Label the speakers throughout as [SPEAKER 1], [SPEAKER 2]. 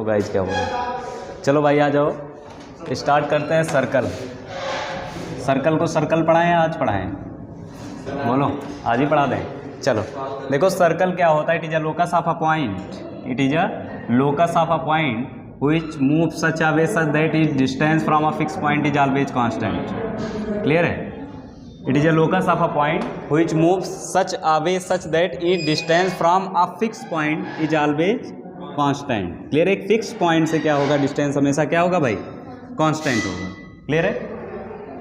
[SPEAKER 1] छोड़ो गाइज क्या बोलो। चलो भाई आ जाओ, स्टार्ट करते हैं। सर्कल को सर्कल पढ़ाएं या आज पढ़ाएं? बोलो आज ही पढ़ा दें। चलो देखो सर्कल क्या होता है, it is a locus of a point, it is a locus of a point which moves such a way such that its distance from a fixed point is always constant. Clear है? It is a locus of a point which moves such a way such that its distance from a fixed point is always constant. Clear है? एक fixed point से क्या होगा, distance हमेशा क्या होगा भाई, constant होगा। Clear है?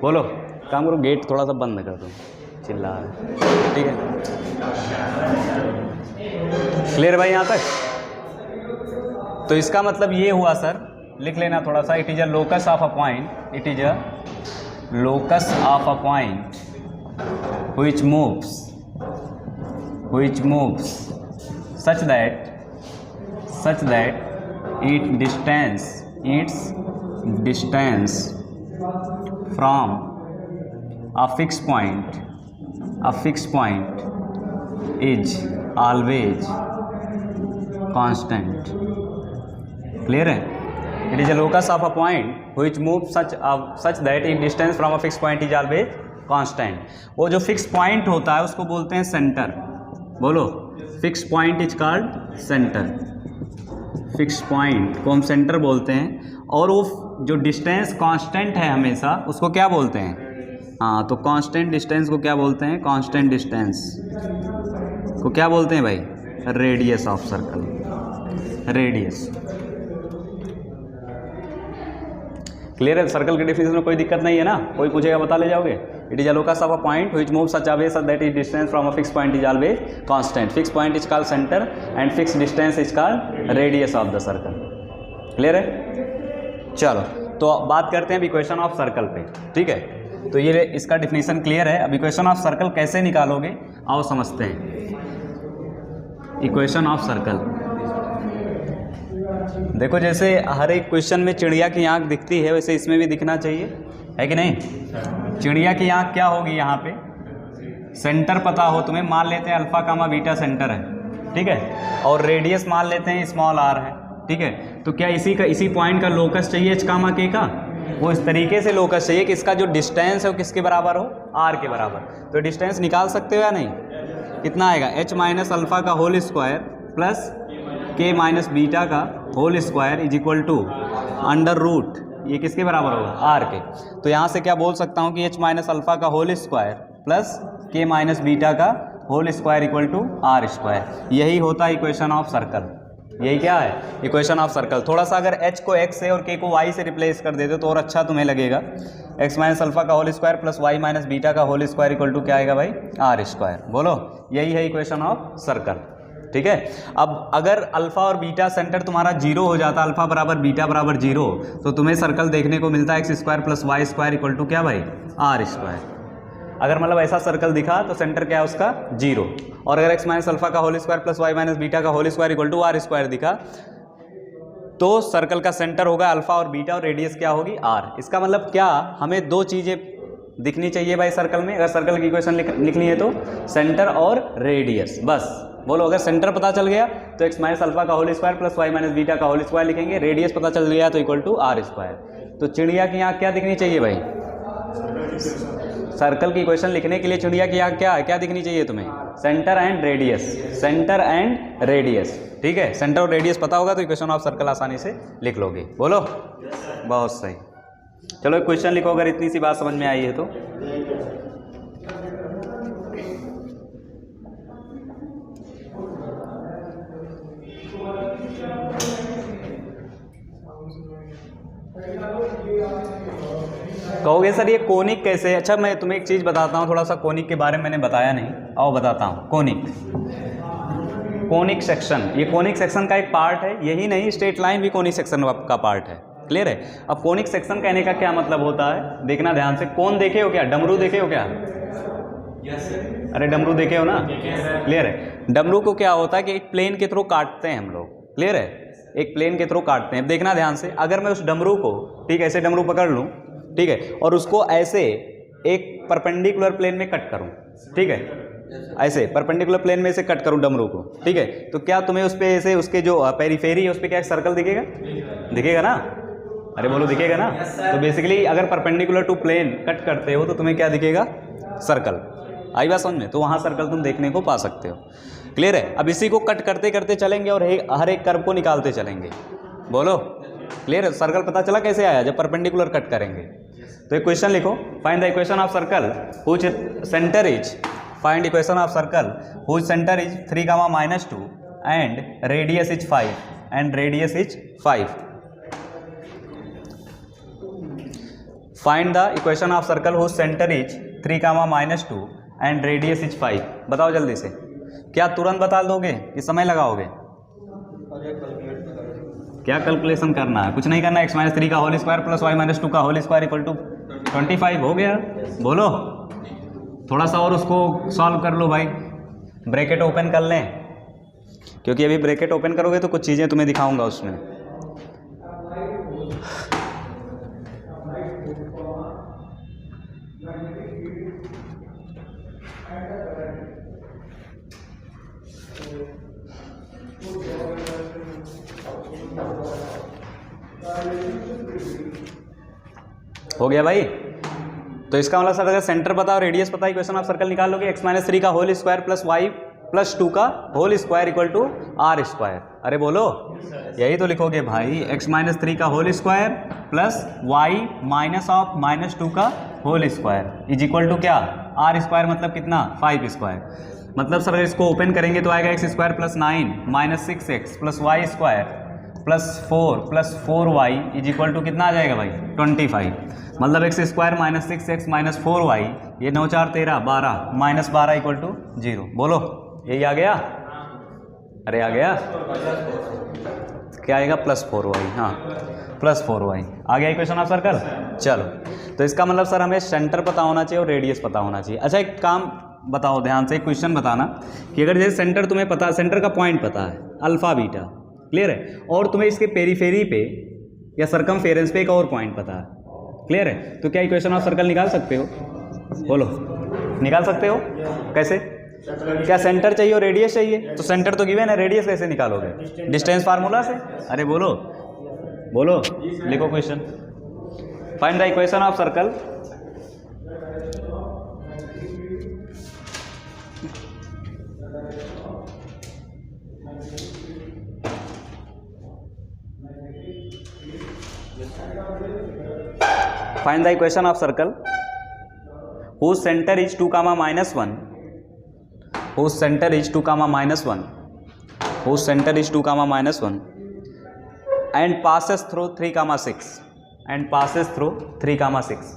[SPEAKER 1] बोलो काम करो, गेट थोड़ा सा बंद कर दो, चिल्ला रहा है। ठीक है, क्लियर भाई यहाँ तक? तो इसका मतलब ये हुआ सर, लिख लेना थोड़ा सा, it is a locus of a point, it is a locus of a point which moves such that its distance from a fixed point is always constant. Clear है? It is a locus of a point which moves such that its distance from a fixed point is always constant. वो जो fix point होता है उसको बोलते हैं centre. बोलो, fix point is called centre. Fix point को हम सेंटर बोलते हैं, और वो जो डिस्टेंस कांस्टेंट है हमेशा उसको क्या बोलते हैं? हाँ, तो कांस्टेंट डिस्टेंस को क्या बोलते हैं? कांस्टेंट डिस्टेंस को क्या बोलते हैं भाई? Radius of circle, radius. Clear है? सर्कल के डिफिनेशन में कोई दिक्कत नहीं है ना? कोई पूछेगा बता ले जाओगे? It is a locus of a point which moves such a way such that it distance from a fix point is always constant. Fix point is called centre and fix distance is called radius of the circle. Clear है? चलो तो बात करते हैं equation of circle पे। ठीक है, तो ये इसका डिफिनेशन क्लियर है। अब इक्वेशन ऑफ सर्कल कैसे निकालोगे, आओ समझते हैं। इक्वेशन ऑफ सर्कल देखो, जैसे हर एक क्वेश्चन में चिड़िया की आंख दिखती है, वैसे इसमें भी दिखना चाहिए, है कि नहीं? चिड़िया की आंख क्या होगी? यहाँ पे सेंटर पता हो तुम्हें, मान लेते हैं अल्फा कामा बीटा सेंटर है, ठीक है, और रेडियस मान लेते हैं स्मॉल आर है, ठीक है। तो क्या इसी पॉइंट का लोकस चाहिए एच कामा के का? वो इस तरीके से लोकस चाहिए कि इसका जो डिस्टेंस है वो किसके बराबर हो? आर के बराबर। तो डिस्टेंस निकाल सकते हो या नहीं? कितना आएगा? एच माइनस अल्फा का whole square plus k minus beta का whole square is equal to under root, ये किसके बराबर होगा? आर के। तो यहाँ से क्या बोल सकता हूँ कि एच माइनस अल्फा का whole square plus k minus beta का whole square equal to are square. यही होता है इक्वेशन ऑफ सर्कल। यही क्या है? Equation of circle. थोड़ा सा अगर h को x से और k को y से रिप्लेस कर देते तो और अच्छा तुम्हें लगेगा। x माइनस अल्फा का whole square plus y minus beta का होल स्क्वायर इक्वल टू क्या आएगा भाई? R square. बोलो, यही है इक्वेशन ऑफ सर्कल। ठीक है। अब अगर अल्फा और बीटा सेंटर तुम्हारा जीरो हो जाता, अल्फा बराबर बीटा बराबर जीरो, तो तुम्हें सर्कल देखने को मिलता है x square plus y square equal to क्या भाई? R square. अगर मतलब ऐसा सर्कल दिखा तो सेंटर क्या है उसका? जीरो। और अगर एक्स माइनस अल्फा का whole square plus y minus beta का whole square equal to are square दिखा तो सर्कल का सेंटर होगा अल्फा और बीटा और रेडियस क्या होगी? आर। इसका मतलब क्या, हमें दो चीज़ें दिखनी चाहिए भाई सर्कल में। अगर सर्कल की इक्वेशन लिखनी है तो सेंटर और रेडियस, बस। बोलो, अगर सेंटर पता चल गया तो एक्स माइनस अल्फा का whole square plus y minus beta का होल स्क्वायर लिखेंगे, रेडियस पता चल गया तो इक्वल टू आर स्क्वायर। तो चिड़िया की आँख क्या दिखनी चाहिए भाई? सर्कल की इक्वेशन लिखने के लिए चिड़िया की आँख क्या दिखनी चाहिए तुम्हें? Centre and radius, centre and radius. ठीक है, सेंटर और रेडियस पता होगा तो इक्वेशन ऑफ सर्कल आसानी से लिख लोगे। बोलो, बहुत सही। चलो एक क्वेश्चन लिखो अगर इतनी सी बात समझ में आई है तो। कहोगे सर ये कोनिक कैसे? अच्छा, मैं तुम्हें एक चीज़ बताता हूँ, थोड़ा सा कोनिक के बारे में मैंने बताया नहीं, आओ बताता हूँ। कोनिक सेक्शन, ये कोनिक सेक्शन का एक पार्ट है। यही नहीं, स्ट्रेट लाइन भी कोनिक सेक्शन का पार्ट है। क्लियर है? अब कोनिक सेक्शन कहने का क्या मतलब होता है, देखना ध्यान से। कौन देखे हो क्या? डमरू देखे हो क्या? अरे डमरू देखे हो ना? क्लियर है? डमरू को क्या होता है कि एक प्लेन के थ्रू काटते हैं हम लोग। क्लियर है? एक प्लेन के थ्रू काटते हैं। देखना ध्यान से, अगर मैं उस डमरू को, ठीक है, ऐसे डमरू पकड़ लूँ, ठीक है, और उसको ऐसे एक परपेंडिकुलर प्लेन में कट करूँ, ठीक है, ऐसे परपेंडिकुलर प्लेन में से कट करूं डमरू को, ठीक है, तो क्या तुम्हें उस पे ऐसे उसके जो पेरीफेरी है उस पे क्या सर्कल दिखेगा? दिखेगा ना? अरे बोलो दिखेगा ना? तो बेसिकली अगर परपेंडिकुलर टू प्लेन कट करते हो तो तुम्हें क्या दिखेगा? सर्कल। आई बात समझ में? तो वहाँ सर्कल तुम देखने को पा सकते हो। क्लियर है? अब इसी को कट करते करते चलेंगे और हर एक कर्व को निकालते चलेंगे। बोलो क्लियर है? सर्कल पता चला कैसे आया? जब परपेंडिकुलर कट करेंगे। तो एक क्वेश्चन लिखो, find the equation of circle which centre is, find equation of circle which centre is 3, -2 and radius is 5 and radius is 5। Find the equation of circle which centre is 3, -2 and radius is 5। बताओ जल्दी से। क्या तुरंत बता दोगे कि समय लगाओगे? क्या कैलकुलेशन करना है? कुछ नहीं करना। x-3 का होल स्क्वायर प्लस y-2 का होल स्क्वायर इक्वल टू 25 हो गया। बोलो थोड़ा सा और उसको सॉल्व कर लो भाई। ब्रैकेट ओपन कर लें, क्योंकि अभी ब्रैकेट ओपन करोगे तो कुछ चीज़ें तुम्हें दिखाऊंगा उसमें। हो गया भाई? तो इसका मतलब सर अगर सेंटर पता और रेडियस पता, इक्वेशन ऑफ सर्कल निकाल लोगे। x-3 का होल स्क्वायर प्लस y+2 का whole square equal to r square. अरे बोलो यही तो लिखोगे भाई, x-3 का होल स्क्वायर प्लस y-2 का whole square is equal to क्या? r स्क्वायर मतलब कितना? 5 स्क्वायर। मतलब सर इसको ओपन करेंगे तो आएगा x square plus 9 -6x plus y square plus 4 plus 4y is equal to कितना आ जाएगा भाई? 25। मतलब x square -6x minus 4y, ये 9 4 13 12 -12 इक्वल टू 0। बोलो यही आ गया? अरे आ गया? क्या आएगा? Plus 4y। हाँ प्लस 4y आ गया इक्वेशन ऑफ सर्कल। चलो तो इसका मतलब सर हमें सेंटर पता होना चाहिए और रेडियस पता होना चाहिए। अच्छा एक काम बताओ ध्यान से, एक क्वेश्चन बताना कि अगर जैसे सेंटर तुम्हें पता, सेंटर का पॉइंट पता है अल्फा बीटा, क्लियर है, और तुम्हें इसके पेरीफेरी पे या सरकमफेरेंस पे एक और पॉइंट पता है, क्लियर है, तो क्या इक्वेशन ऑफ सर्कल निकाल सकते हो? बोलो निकाल सकते हो? कैसे? क्या सेंटर चाहिए और रेडियस चाहिए? तो सेंटर तो गिवन है, रेडियस कैसे निकालोगे? डिस्टेंस फार्मूला से। अरे बोलो बोलो, लिखो question. Find the equation of circle find the equation of circle whose center is 2, -1, whose center is 2, -1, whose center is 2, -1 and passes through 3, 6 and passes through 3, 6,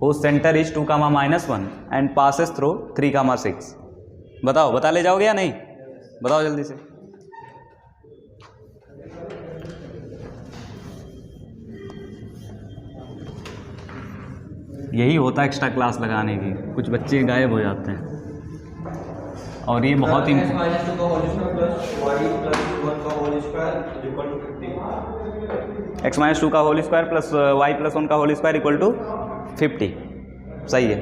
[SPEAKER 1] whose center is 2, -1 and passes through 3, 6। बताओ, बता ले जाओगे या नहीं? बताओ जल्दी से। यही होता है एक्स्ट्रा क्लास लगाने की, कुछ बच्चे गायब हो जाते हैं और ये बहुत ही x-2 का होल स्क्वायर प्लस y+1 का होल स्क्वायर इक्वल टू 50। सही है।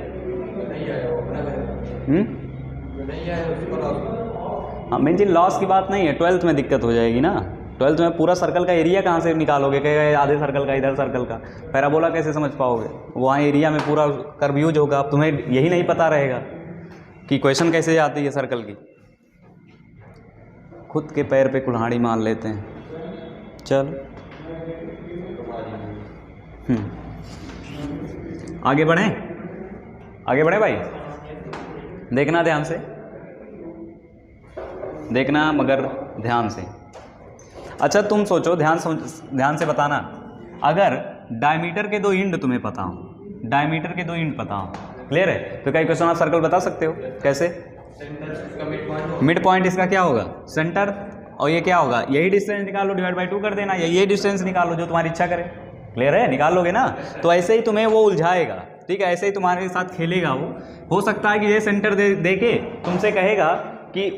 [SPEAKER 1] हाँ मेन चीज लॉस की बात नहीं है, 12th में दिक्कत हो जाएगी ना। 12th में पूरा सर्कल का एरिया कहाँ से निकालोगे? कहेगा आधे सर्कल का, इधर सर्कल का, पैराबोला कैसे समझ पाओगे? वहाँ एरिया में पूरा कर्व यूज होगा। अब तुम्हें यही नहीं पता रहेगा कि क्वेश्चन कैसे आती है सर्कल की। खुद के पैर पे कुल्हाड़ी मार लेते हैं। चलो आगे बढ़ें, आगे बढ़े भाई। देखना ध्यान से, देखना मगर ध्यान से। अच्छा तुम सोचो, ध्यान से बताना, अगर डायमीटर के 2 इंड तुम्हें पता हो, डायमीटर के 2 इंड पता हो, क्लियर है, तो क्या इक्वेशन ऑफ सर्कल बता सकते हो? कैसे? मिड पॉइंट इसका क्या होगा? सेंटर। और ये क्या होगा? यही डिस्टेंस निकालो, डिवाइड बाई 2 कर देना, या ये डिस्टेंस निकालो जो तुम्हारी इच्छा करे। क्लियर है? निकाल लोगे ना? तो ऐसे ही तुम्हें वो उलझाएगा, ठीक है, ऐसे ही तुम्हारे साथ खेलेगा वो। हो सकता है कि ये सेंटर दे के तुमसे कहेगा कि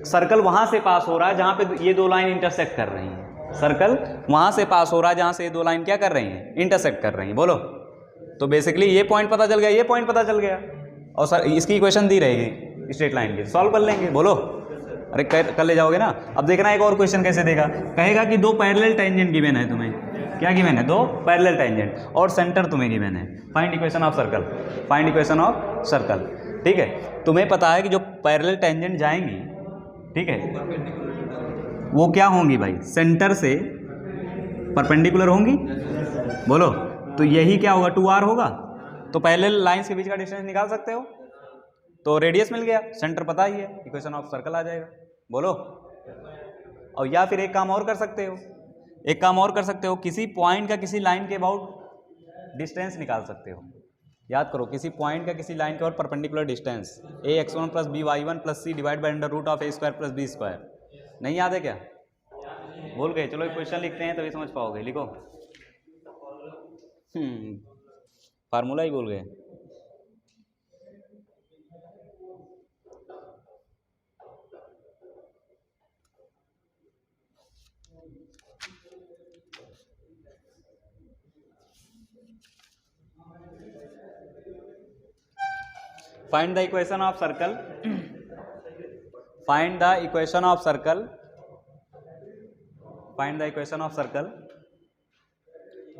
[SPEAKER 1] सर्कल वहाँ से पास हो रहा है जहाँ पे ये 2 लाइन इंटरसेक्ट कर रही हैं। सर्कल वहाँ से पास हो रहा है जहाँ से ये 2 लाइन क्या कर रही हैं? इंटरसेक्ट कर रही हैं। बोलो। तो बेसिकली ये पॉइंट पता चल गया, ये पॉइंट पता चल गया, और सर इसकी इक्वेशन दी रहेगी, स्ट्रेट लाइन की, सॉल्व कर लेंगे, बोलो। अरे कर ले जाओगे ना। अब देखना एक और क्वेश्चन कैसे देगा, कहेगा कि दो पैरेलल टेंजेंट गिवन है तुम्हें, क्या गिवन है, दो पैरेलल टेंजेंट और सेंटर तुम्हें गिवन है, find equation of circle, find equation of circle. ठीक है, तुम्हें पता है कि जो पैरेलल टेंजेंट जाएंगी, ठीक है, वो क्या होंगी भाई, सेंटर से परपेंडिकुलर होंगी, बोलो। तो यही क्या होगा, 2r होगा। तो पैरेलल लाइंस के बीच का डिस्टेंस निकाल सकते हो, तो रेडियस मिल गया, सेंटर पता ही है, इक्वेशन ऑफ सर्कल आ जाएगा, बोलो। और या फिर एक काम और कर सकते हो, एक काम और कर सकते हो, किसी पॉइंट का किसी लाइन के अबाउट डिस्टेंस निकाल सकते हो। याद करो, किसी पॉइंट का किसी लाइन के और perpendicular distance ax1 + by1 + c divide by √a² + b²। नहीं याद है क्या, भूल गए? चलो एक क्वेश्चन लिखते हैं तभी समझ पाओगे, लिखो। फार्मूला ही भूल गए। Find the equation of circle. Find the equation of circle. Find the equation of circle.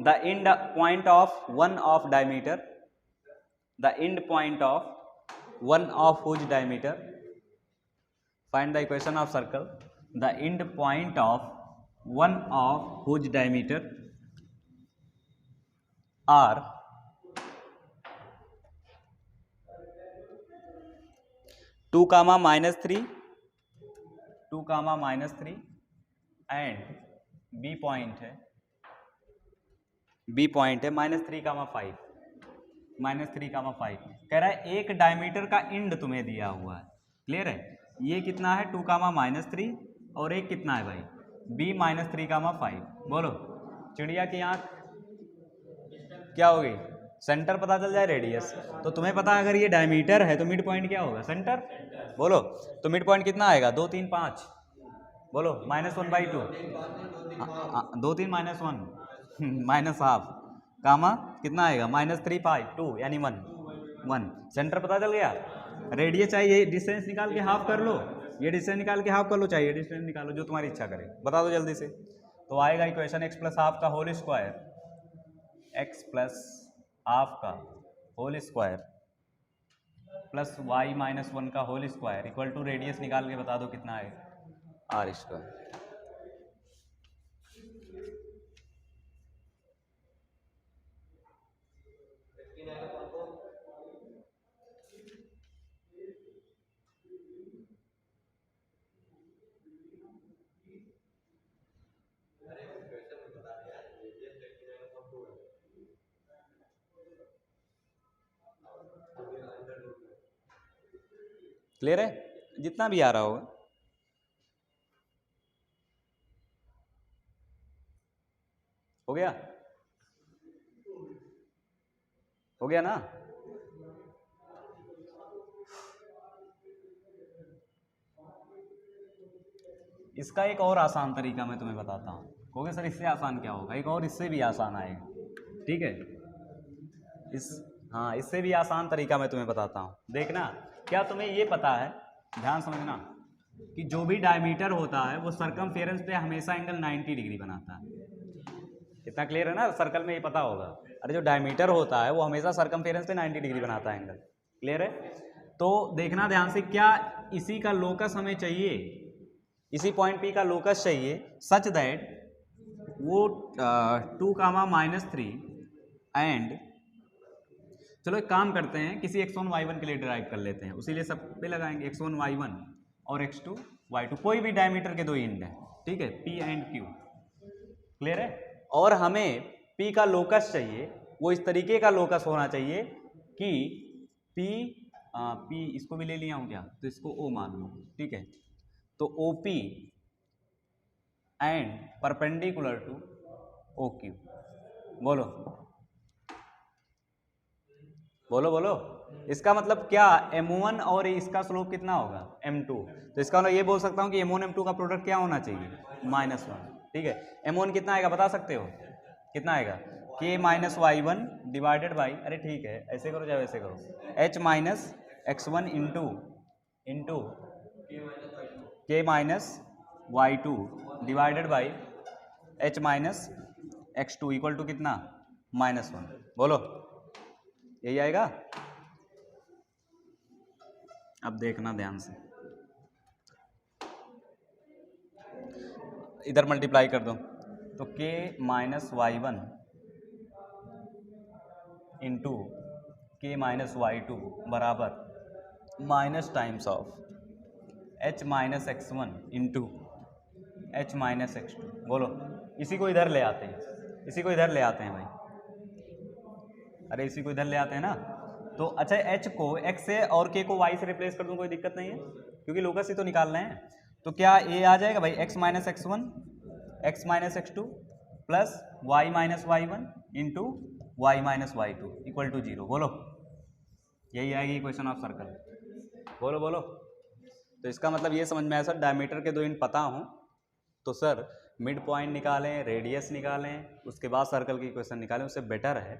[SPEAKER 1] The end point of one of diameter. The end point of one of whose diameter. Find the equation of circle. The end point of one of whose diameter are 2, -3, 2, -3 and B point है, B point है -3, 5, -3, 5। कह रहा है एक diameter का end तुम्हें दिया हुआ है, क्लियर है। ये कितना है, 2, -3 और एक कितना है भाई, b -3, 5। बोलो, चिड़िया की आंख क्या होगी, सेंटर पता चल जाए, रेडियस। तो तुम्हें पता है अगर ये डायमीटर है तो मिड पॉइंट क्या होगा, सेंटर। बोलो, तो मिड पॉइंट कितना आएगा, 2, 3, 5। बोलो, -1/2, 2, 3 -1 -½ कामा कितना आएगा, -3, 5, 2 यानी 1। सेंटर पता चल गया। रेडियस चाहिए, डिस्टेंस निकाल के हाफ कर लो, ये डिस्टेंस निकाल के हाफ कर लो, चाहिए डिस्टेंस निकालो, जो तुम्हारी इच्छा करे, बता दो जल्दी से। तो आएगा इक्वेशन x + ½ का होल स्क्वायर, x + ½ का होल स्क्वायर प्लस y - 1 का whole square equal to radius निकाल के बता दो कितना है, r²। क्लियर है, जितना भी आ रहा होगा। हो गया, हो गया ना। इसका एक और आसान तरीका मैं तुम्हें बताता हूँ, कहोगे सर इससे आसान क्या होगा, एक और इससे भी आसान आएगा, ठीक है। हाँ, इससे भी आसान तरीका मैं तुम्हें बताता हूँ, देखना। क्या तुम्हें ये पता है, ध्यान समझना, कि जो भी डायमीटर होता है वो सर्कमफेरेंस पे हमेशा एंगल 90 डिग्री बनाता है। इतना क्लियर है ना, सर्कल में ये पता होगा। अरे जो डायमीटर होता है वो हमेशा सर्कमफेरेंस पे 90 डिग्री बनाता है एंगल, क्लियर है। तो देखना ध्यान से, क्या इसी का लोकस हमें चाहिए, इसी पॉइंट P का लोकस चाहिए, सच दैट वो 2, -3 एंड, चलो एक काम करते हैं, किसी x1 y1 के लिए ड्राइव कर लेते हैं, उसी लिए सब पे लगाएंगे, x1 y1 और x2 y2, कोई भी डायमीटर के दो एंड है, ठीक है, P एंड Q, क्लियर है। और हमें P का लोकस चाहिए, वो इस तरीके का लोकस होना चाहिए कि P इसको भी ले लिया हूँ क्या, तो इसको O मान लो, ठीक है। तो OP and perpendicular to OQ। बोलो बोलो बोलो, इसका मतलब क्या, M1 और इसका स्लोप कितना होगा, M2। तो इसका मतलब ये बोल सकता हूँ कि M1 M2 का प्रोडक्ट क्या होना चाहिए, -1, ठीक है। M1 कितना आएगा बता सकते हो, कितना आएगा, K - y1 डिवाइडेड बाई, अरे ठीक है ऐसे करो चाहे वैसे करो, H - x1 into into k minus y two divided by h minus x two equal to कितना -1। बोलो यही आएगा। अब देखना ध्यान से, इधर मल्टीप्लाई कर दो तो k minus y one into k minus y two बराबर minus times of h minus x one into h minus x two. बोलो इसी को इधर ले आते हैं, इसी को इधर ले आते हैं भाई, अरे इसी को इधर ले आते हैं ना। तो अच्छा h को x से और k को y से रिप्लेस कर दूं, कोई दिक्कत नहीं है क्योंकि लोकस ही तो निकालना है। तो क्या ये आ जाएगा भाई x minus x one x minus x two plus y minus y one into y minus y two equal to 0। बोलो यही आएगी इक्वेशन ऑफ सर्कल। बोलो बोलो। तो इसका मतलब ये समझ में आया सर, डायमीटर के दो इन पता हो तो सर मिड पॉइंट निकालें, रेडियस निकालें, उसके बाद सर्कल की इक्वेशन निकालें। उससे बेटर है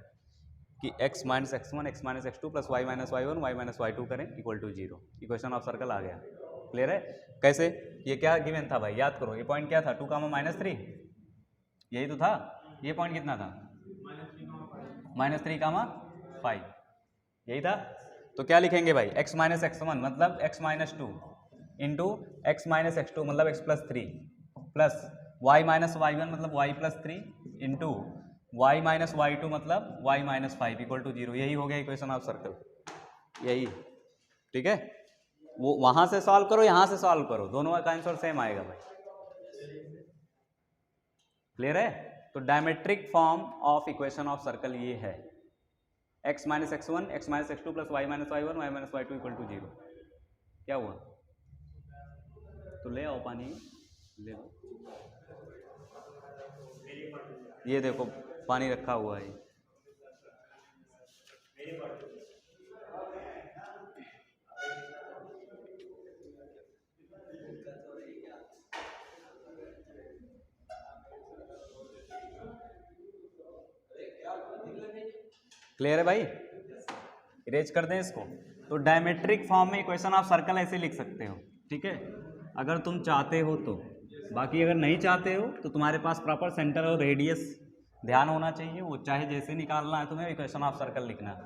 [SPEAKER 1] कि x minus x one x minus x two plus y minus y one y minus y two करें equal to 0। Equation of circle आ गया। क्लियर है? कैसे? ये क्या गिवन था भाई, याद करो। ये पॉइंट क्या था, 2 -3, यही तो था। ये पॉइंट कितना था, -3 5, यही था। तो क्या लिखेंगे भाई, x माइनस एक्स वन मतलब x minus two into x minus x two मतलब x plus 3 plus y minus y one मतलब y plus 3 into y minus y two मतलब y माइनस 5 इक्वल टू 0। यही हो गया इक्वेशन ऑफ सर्कल, यही। ठीक है, वो वहां से सॉल्व करो, यहां से सॉल्व करो, दोनों का आंसर सेम आएगा भाई। क्लियर है? तो diametric form of equation of circle ये है, x minus x one x minus x two plus y minus y one y minus y two equal to 0। क्या हुआ? तो ले आओ पानी, ले लो। ये देखो पानी रखा हुआ है। क्लियर है भाई? इरेज कर दें इसको। तो डायमेट्रिक फॉर्म में इक्वेशन ऑफ सर्कल ऐसे लिख सकते हो। ठीक है, अगर तुम चाहते हो तो। बाकी अगर नहीं चाहते हो तो तुम्हारे पास प्रॉपर सेंटर और रेडियस ध्यान होना चाहिए, वो चाहे जैसे निकालना है तुम्हें, इक्वेशन ऑफ सर्कल लिखना है।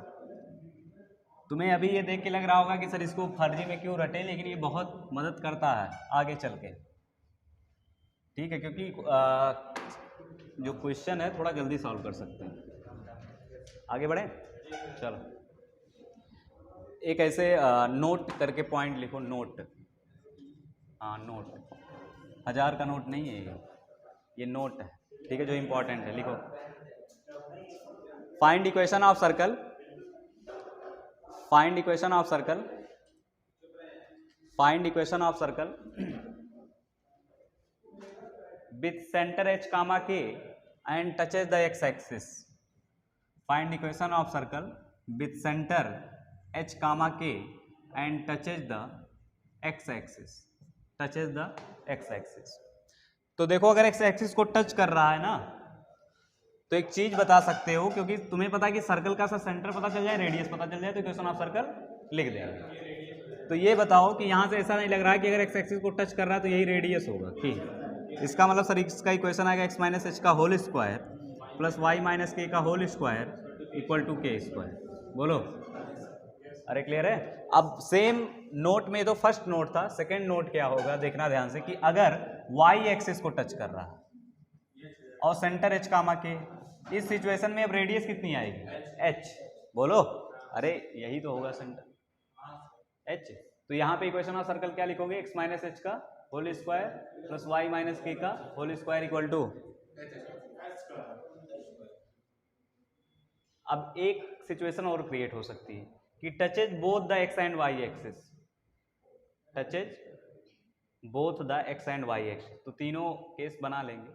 [SPEAKER 1] तुम्हें अभी ये देख के लग रहा होगा कि सर इसको फर्जी में क्यों रटे, लेकिन ये बहुत मदद करता है आगे चल के। ठीक है, क्योंकि जो क्वेश्चन है थोड़ा जल्दी सॉल्व कर सकते हैं। आगे बढ़े, चलो। एक ऐसे नोट करके पॉइंट लिखो, नोट। हाँ नोट, 1000 का नोट नहीं है ये नोट है। ठीक है, जो इंपॉर्टेंट है लिखो। Find equation of circle, find equation of circle, find equation of circle with centre h comma k and touches the x axis. Find equation of circle with center h comma k and touches the x axis. Touches the x axis. तो देखो अगर x axis को touch कर रहा है ना, तो एक चीज बता सकते हो, क्योंकि तुम्हें पता है कि सर्कल का सेंटर पता चल जाए, रेडियस पता चल जाए, तो इक्वेशन ऑफ सर्कल लिख देंगे। तो ये बताओ कि यहाँ से ऐसा नहीं लग रहा है कि अगर x एक्सिस को टच कर रहा है तो यही रेडियस होगा। ठीक, इसका मतलब सर इसका इक्वेशन आएगा x माइनस एच का whole square plus y minus k का whole square equal to k square. बोलो, अरे क्लियर है? अब सेम नोट में तो फर्स्ट नोट था, सेकंड नोट क्या होगा देखना ध्यान से, कि अगर y एक्सिस को टच कर रहा है और सेंटर h कामा के, इस सिचुएशन में अब रेडियस कितनी आएगी, h। बोलो, अरे यही तो होगा सेंटर h। तो यहाँ पे इक्वेशन ऑफ सर्कल क्या लिखोगे, x माइनस एच का whole square plus y minus k का होल स्क्वायर इक्वल टू। अब एक सिचुएशन और क्रिएट हो सकती है कि touches both the x and y axis, touches both the x and y axis. तो तीनों केस बना लेंगे।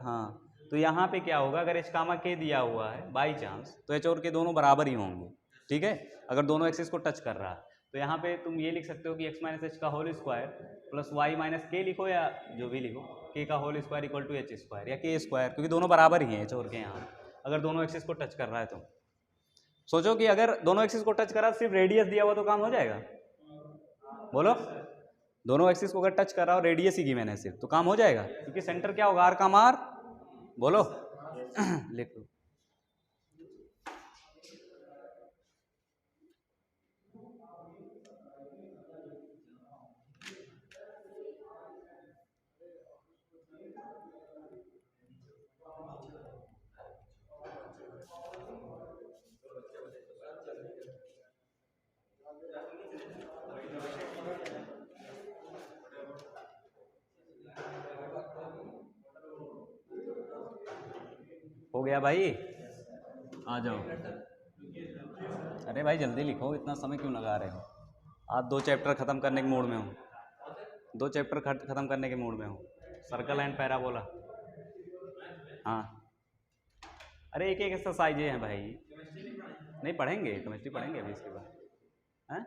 [SPEAKER 1] हाँ, तो यहाँ पे क्या होगा, अगर एच कामा के दिया हुआ है बाई चांस, तो एच और के दोनों बराबर ही होंगे। ठीक है, अगर दोनों एक्सिस को टच कर रहा है तो यहाँ पे तुम ये लिख सकते हो कि एक्स माइनस एच का whole square plus y minus k लिखो, या जो भी लिखो, के का whole square equal to h square या के स्क्वायर, क्योंकि दोनों बराबर ही हैं एच और के यहाँ, अगर दोनों एक्सिस को टच कर रहा है तो। सोचो कि अगर दोनों एक्सिस को टच करा, सिर्फ रेडियस दिया हुआ तो काम हो जाएगा? बोलो, दोनों एक्सिस को अगर टच कर रहा हो, रेडियस ही की मैंने सिर्फ, तो काम हो जाएगा, क्योंकि सेंटर क्या होगा, आर का मार। बोलो लिख लो। हो गया भाई, आ जाओ। अरे भाई जल्दी लिखो, इतना समय क्यों लगा रहे हो? आज 2 चैप्टर खत्म करने के मूड में हूँ, 2 चैप्टर खत्म करने के मूड में हूँ। सर्कल एंड पैराबोला, हाँ। अरे एक एक एक्सरसाइज हैं भाई, नहीं पढ़ेंगे, केमिस्ट्री पढ़ेंगे अभी इसके बाद, हैं?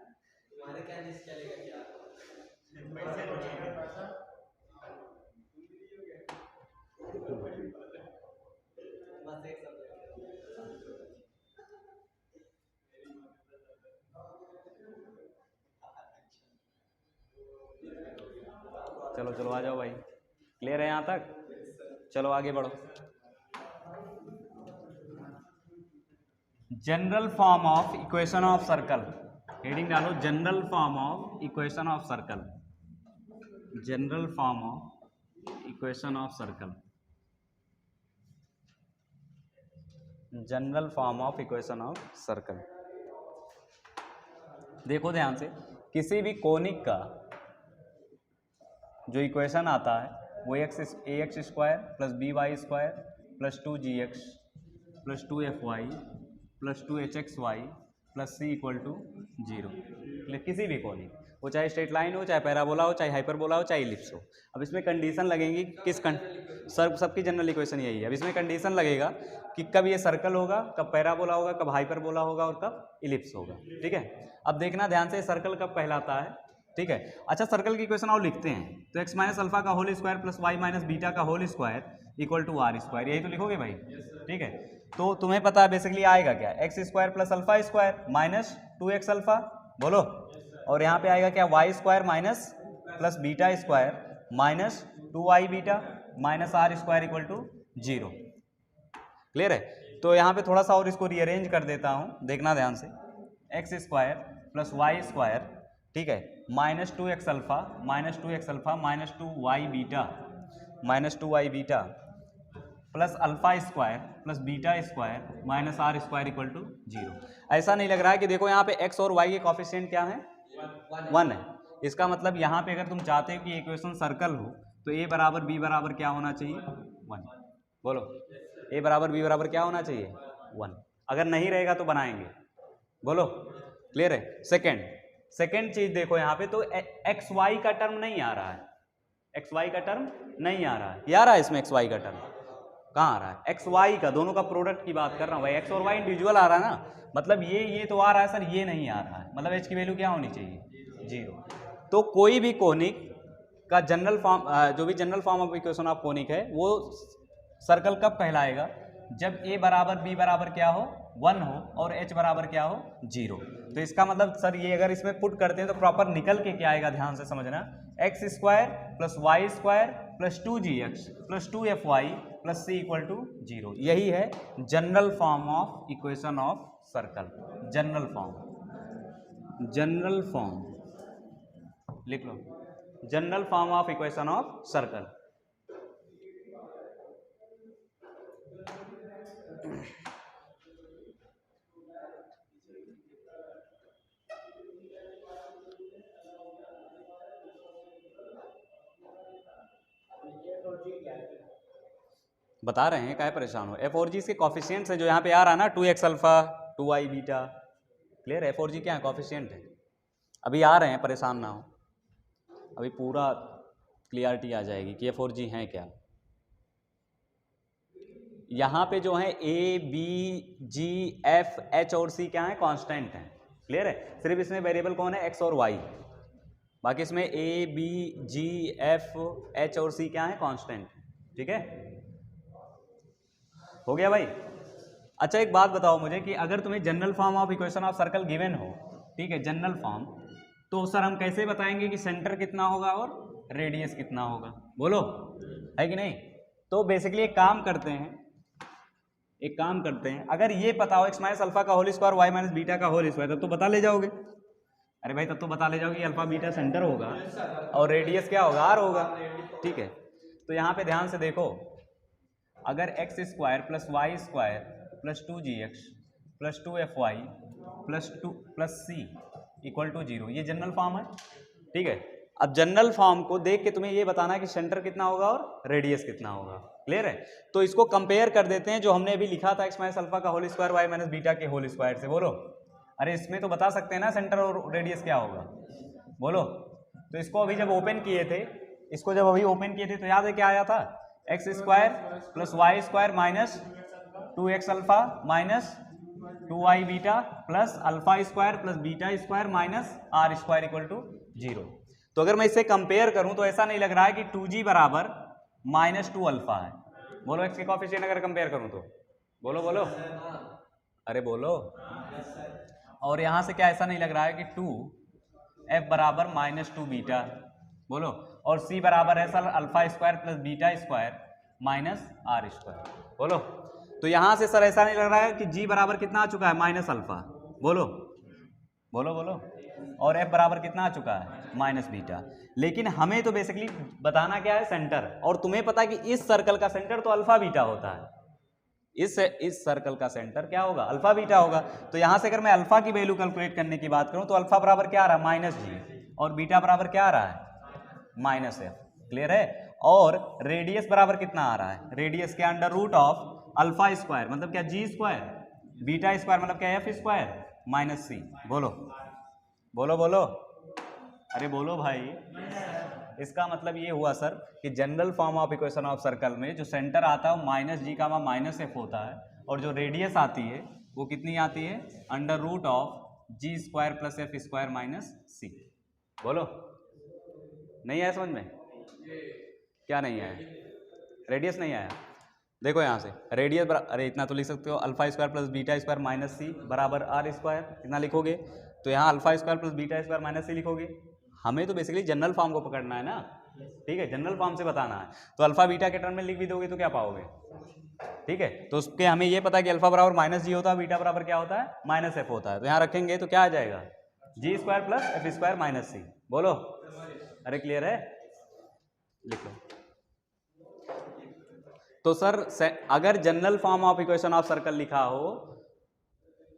[SPEAKER 1] चलो चलो आ जाओ भाई, क्लियर है यहाँ तक? चलो आगे बढ़ो। General form of equation of circle, heading डालो general form of equation of circle, general form of equation of circle, general form of equation of circle. देखो ध्यान से, किसी भी कोनिक का जो इक्वेशन आता है वो a x square plus b y square plus 2gx plus 2fy plus 2hxy plus c equal to 0। किसी भी कोनिक, वो चाहे स्ट्रेट लाइन हो, चाहे पैराबोला हो, चाहे हाइपरबोला हो, चाहे इलिप्स हो। अब इसमें कंडीशन लगेगी, सर सबकी जनरल इक्वेशन यही है। अब इसमें कंडीशन लगेगा कि कब ये सर्कल होगा, कब पैराबोला होगा, कब हाइपरबोला होगा और कब इलिप्स होगा। ठीक है, अब देखना ध्यान से, सर्कल कब कहलाता है। ठीक है, अच्छा सर्कल की इक्वेशन और लिखते हैं तो एक्स माइनस अल्फा का whole square plus y minus beta का whole square equal to are square, यही तो लिखोगे भाई। ठीक है, तो तुम्हें पता है बेसिकली आएगा क्या, x square plus alpha square minus 2x alpha, बोलो, और यहाँ पे आएगा क्या, y square minus plus beta square minus 2y beta minus R square equal to 0। Clear है? तो यहाँ पे थोड़ा सा और इसको रीअरेंज कर देता हूँ, देखना ध्यान से, x square plus y square, ठीक है, minus 2x alpha minus 2x alpha minus 2y beta minus 2y beta plus alpha square plus beta square minus R square equal to 0। ऐसा नहीं लग रहा है कि देखो यहाँ पे x और y के कॉफिशिएंट क्या है, 1 है। इसका मतलब यहाँ पे अगर तुम चाहते हो कि इक्वेशन सर्कल हो तो a बराबर b बराबर क्या होना चाहिए, 1। बोलो, a बराबर b बराबर क्या होना चाहिए, 1। अगर नहीं रहेगा तो बनाएंगे, बोलो क्लियर है। सेकेंड चीज देखो यहाँ पे, तो एक्स वाई का टर्म नहीं आ रहा है, एक्स वाई का टर्म नहीं आ रहा है, ये आ रहा है इसमें एक्स वाई का टर्म, कहाँ आ रहा है, एक्स वाई का, दोनों का प्रोडक्ट की बात कर रहा हूँ भाई, एक्स और वाई इंडिविजुअल आ रहा है ना, मतलब ये तो आ रहा है सर, ये नहीं आ रहा है, मतलब एच की वैल्यू क्या होनी चाहिए, 0। तो कोई भी कोनिक का जनरल फॉर्म, जो भी general form of equation of conic है वो सर्कल कब कहलाएगा, जब a बराबर b बराबर क्या हो, 1 हो, और h बराबर क्या हो, 0। तो इसका मतलब सर ये अगर इसमें पुट करते हैं तो प्रॉपर निकल के क्या आएगा, ध्यान से समझना, x square plus y square plus 2gx plus 2fy plus c equal to 0। यही है general form of equation of circle, general form लिख लो, general form of equation of circle. बता रहे हैं, काहे परेशान हो। एफ और जी इसके कॉफिशिएंट्स है, जो यहाँ पे आ रहा है ना, 2x alpha 2y beta, clear है, एफ और जी क्या है, कॉफिशिएंट है। अभी आ रहे हैं, परेशान ना हो, अभी पूरा क्लियरिटी आ जाएगी कि एफ और जी हैं क्या। यहाँ पे जो है A B G F H और सी क्या है, कांस्टेंट हैं, क्लियर है। सिर्फ इसमें वेरिएबल कौन है, एक्स और वाई, बाकी इसमें A B G F H और सी क्या है, कांस्टेंट। ठीक है, हो गया भाई। अच्छा एक बात बताओ मुझे कि अगर तुम्हें general form of equation of circle given हो, ठीक है, जनरल फॉर्म, तो सर हम कैसे बताएंगे कि सेंटर कितना होगा और रेडियस कितना होगा? बोलो, है कि नहीं? तो बेसिकली एक काम करते हैं, अगर ये पता हो एक्स माइनस अल्फा का whole square y minus beta का होल स्क्वायर, तब तो बता ले जाओगे। अरे भाई तब तो बता ले जाओगे कि अल्फा बीटा सेंटर होगा और रेडियस क्या होगा, आर होगा, ठीक है। तो यहाँ पे ध्यान से देखो, अगर x square plus y square plus 2gx plus 2fy plus c equal to 0, ये जनरल फॉर्म है, ठीक है। अब जनरल फॉर्म को देख के तुम्हें ये बताना है कि सेंटर कितना होगा और रेडियस कितना होगा, क्लियर है? तो इसको कंपेयर कर देते हैं जो हमने अभी लिखा था एक्स माइनस अल्फा का whole square y minus beta के होल स्क्वायर से। बोलो, अरे इसमें तो बता सकते हैं ना सेंटर और रेडियस क्या होगा, बोलो। तो इसको अभी जब ओपन किए थे, तो याद है क्या आया था, x square plus y square minus 2x alpha minus 2y beta plus alpha square plus beta square minus R square equal to 0। तो अगर मैं इससे कंपेयर करूं तो ऐसा नहीं लग रहा है कि 2g बराबर माइनस 2 अल्फा है। बोलो एक्स के कोएफिशिएंट अगर कंपेयर करूं तो, बोलो, अरे बोलो। और यहां से क्या ऐसा नहीं लग रहा है कि 2f बराबर माइनस 2 बीटा, बोलो, और c बराबर है sir alpha square plus beta square minus R square, बोलो। तो यहां से सर ऐसा नहीं लग रहा है कि g बराबर कितना आ चुका है, माइनस अल्फा, बोलो, और f बराबर कितना आ चुका है, माइनस बीटा। लेकिन हमें तो बेसिकली बताना क्या है, सेंटर। और तुम्हें पता है कि इस सर्कल का सेंटर तो अल्फा बीटा होता है, इस सर्कल का सेंटर क्या होगा, अल्फा बीटा होगा। तो यहां से अगर मैं अल्फा की वैल्यू कैलकुलेट करने की बात करूं तो अल्फा बराबर क्या आ रहा है, माइनस जी, और बीटा बराबर क्या आ रहा है, माइनस एफ, क्लियर है। और रेडियस बराबर कितना आ रहा है, रेडियस के under root of alpha square मतलब क्या, जी स्क्वायर, बीटा स्क्वायर मतलब क्या, एफ स्क्वायर माइनस सी। बोलो, अरे बोलो भाई। इसका मतलब ये हुआ सर कि general form of equation of circle में जो सेंटर आता है वो माइनस जी का माइनस एफ होता है, और जो रेडियस आती है वो कितनी आती है, under root of g square plus f square minus c. बोलो, नहीं आया समझ में? क्या नहीं आया, रेडियस नहीं आया? देखो यहाँ से रेडियस अरे इतना तो लिख सकते हो, alpha square plus beta square minus c बराबर आर स्क्वायर, कितना लिखोगे? तो यहाँ alpha square plus beta square minus c लिखोगे। हमें तो बेसिकली जनरल फॉर्म को पकड़ना है ना, ठीक है, जनरल फॉर्म से बताना है। तो अल्फा बीटा के टर्म में लिख भी दोगे तो क्या पाओगे, ठीक है। तो उसके हमें ये पता है कि अल्फा बराबर माइनस जी होता है, बीटा बराबर क्या होता है, माइनस एफ होता है। तो यहाँ रखेंगे तो क्या आ जाएगा, g square plus f square minus c. बोलो, अरे क्लियर है, लिख लो। तो सर अगर general form of equation of circle लिखा हो,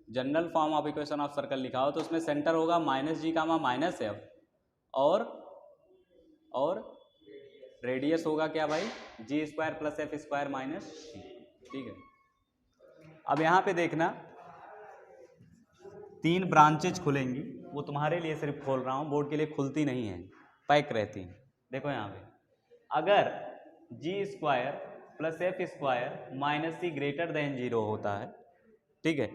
[SPEAKER 1] general form of equation of circle लिखा हो तो उसमें सेंटर होगा माइनस जी का माइनस एफ, और रेडियस होगा क्या भाई, g square plus f square minus c, ठीक है। अब यहाँ पे देखना 3 ब्रांचेज खुलेंगी, वो तुम्हारे लिए सिर्फ खोल रहा हूँ, बोर्ड के लिए खुलती नहीं है, पैक रहती है। देखो यहाँ पे अगर g square plus f square minus c greater than 0 होता है, ठीक है,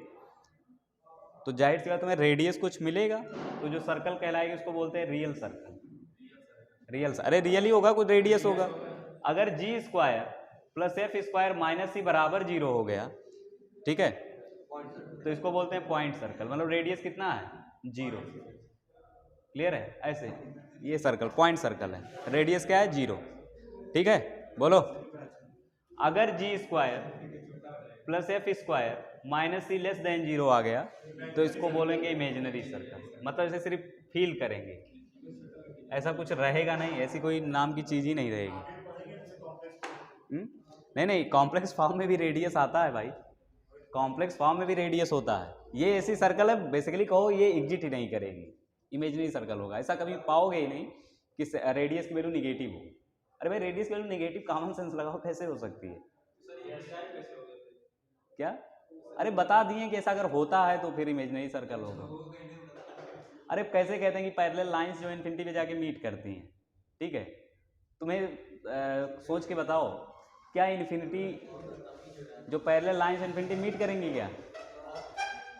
[SPEAKER 1] तो जाहिर सी बात तुम्हें रेडियस कुछ मिलेगा, तो जो सर्कल कहलाएगी उसको बोलते हैं रियल सर्कल। अरे रियल ही होगा, कुछ रेडियस होगा। अगर g square plus f square minus c बराबर 0 हो गया, ठीक है, तो इसको बोलते हैं पॉइंट सर्कल, मतलब रेडियस कितना है, 0, क्लियर है। ऐसे ये सर्कल पॉइंट सर्कल है, रेडियस क्या है, 0, ठीक है। बोलो, अगर g square plus f square minus c less than 0 आ गया तो इसको बोलेंगे इमेजिनरी सर्कल, मतलब इसे सिर्फ फील करेंगे, ऐसा कुछ रहेगा नहीं, ऐसी कोई नाम की चीज ही नहीं रहेगी। नहीं, कॉम्प्लेक्स फॉर्म में भी रेडियस आता है भाई, कॉम्प्लेक्स फॉर्म में भी रेडियस होता है। ये ऐसी सर्कल है, बेसिकली कहो ये एग्जिट ही नहीं करेगी, इमेजिनरी सर्कल होगा। ऐसा कभी पाओगे ही नहीं कि रेडियस की वैल्यू निगेटिव हो। अरे भाई रेडियस की वैल्यू निगेटिव, कॉमन सेंस लगाओ, कैसे हो सकती है, क्या? अरे बता दिए कि ऐसा अगर होता है तो फिर इमेजिनरी सर्कल होगा। अरे कैसे कहते हैं कि पैरेलल लाइंस जो इन्फिनिटी पे जाके मीट करती हैं, ठीक है, तुम्हें सोच के बताओ, क्या इन्फिनिटी जो पैरेलल लाइंस इन्फिनिटी मीट करेंगी क्या?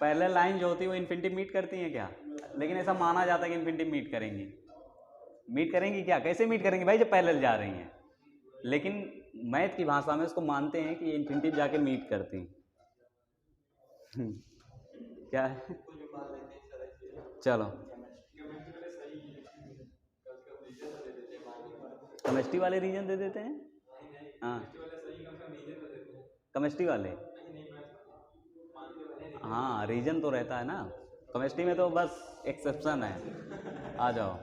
[SPEAKER 1] पैरेलल लाइन जो होती है वो इन्फिनिटी मीट करती हैं क्या? लेकिन ऐसा माना जाता है कि इन्फिनिटी मीट करेंगी क्या? कैसे मीट करेंगी भाई, जब पैरेलल जा रही हैं। लेकिन मैथ की भाषा में उसको मानते हैं कि ये इन्फिनिटी जाके मीट करती हैं, क्या है? चलो, केमिस्ट्री वाले रीजन दे देते हैं। हाँ, केमिस्ट्री वाले, हाँ रीजन तो रहता है ना, केमिस्ट्री में तो बस एक्सेप्शन है। आ जाओ।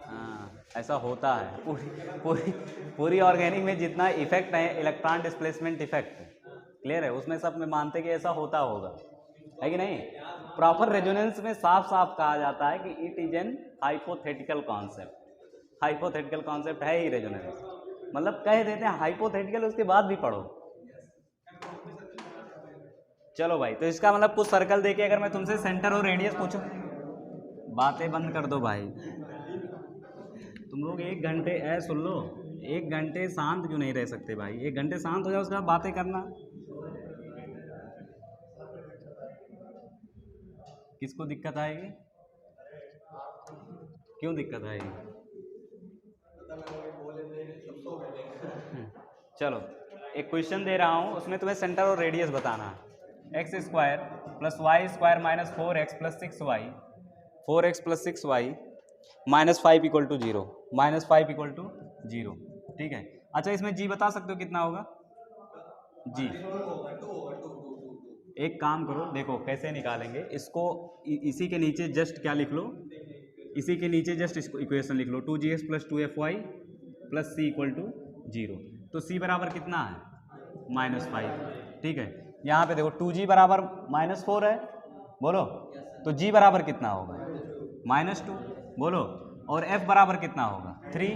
[SPEAKER 1] हाँ, ऐसा होता है। पूरी पूरी ऑर्गेनिक में जितना इफेक्ट है, इलेक्ट्रॉन डिस्प्लेसमेंट इफेक्ट, क्लियर है, उसमें सब में मानते कि ऐसा होता होगा, है कि नहीं? प्रॉपर रेजोनेंस में साफ साफ कहा जाता है कि it is an hypothetical concept. Hypothetical concept है ही रेजोनेंस, मतलब कह देते हैं हाइपोथेटिकल, उसके बाद भी पढ़ो। चलो भाई, तो इसका मतलब कुछ सर्कल देके अगर मैं तुमसे सेंटर और रेडियस पूछूं, बातें बंद कर दो भाई। तुम लोग 1 घंटे सुन लो, 1 घंटे शांत क्यों नहीं रह सकते भाई? 1 घंटे शांत हो जाओ, उसके बाद बातें करना। किसको दिक्कत आएगी? क्यों दिक्कत आएगी? चलो, एक क्वेश्चन दे रहा हूँ, उसमें तुम्हें सेंटर और रेडियस बताना है। X square plus y square minus 4x plus 6y, 4x plus 6y minus 5 equal to 0, minus 5 equal to 0, ठीक है। अच्छा, इसमें जी बता सकते हो कितना होगा? जी, एक काम करो, देखो कैसे निकालेंगे इसको, इसी के नीचे जस्ट क्या लिख लो, इसी के नीचे जस्ट इसको इक्वेशन लिख लो, 2gx plus 2fy plus c equal to 0। तो सी बराबर कितना है? -5, ठीक है। यहाँ पे देखो 2g बराबर -4 है, बोलो, तो g बराबर कितना होगा? -2, बोलो, और f बराबर कितना होगा? 3,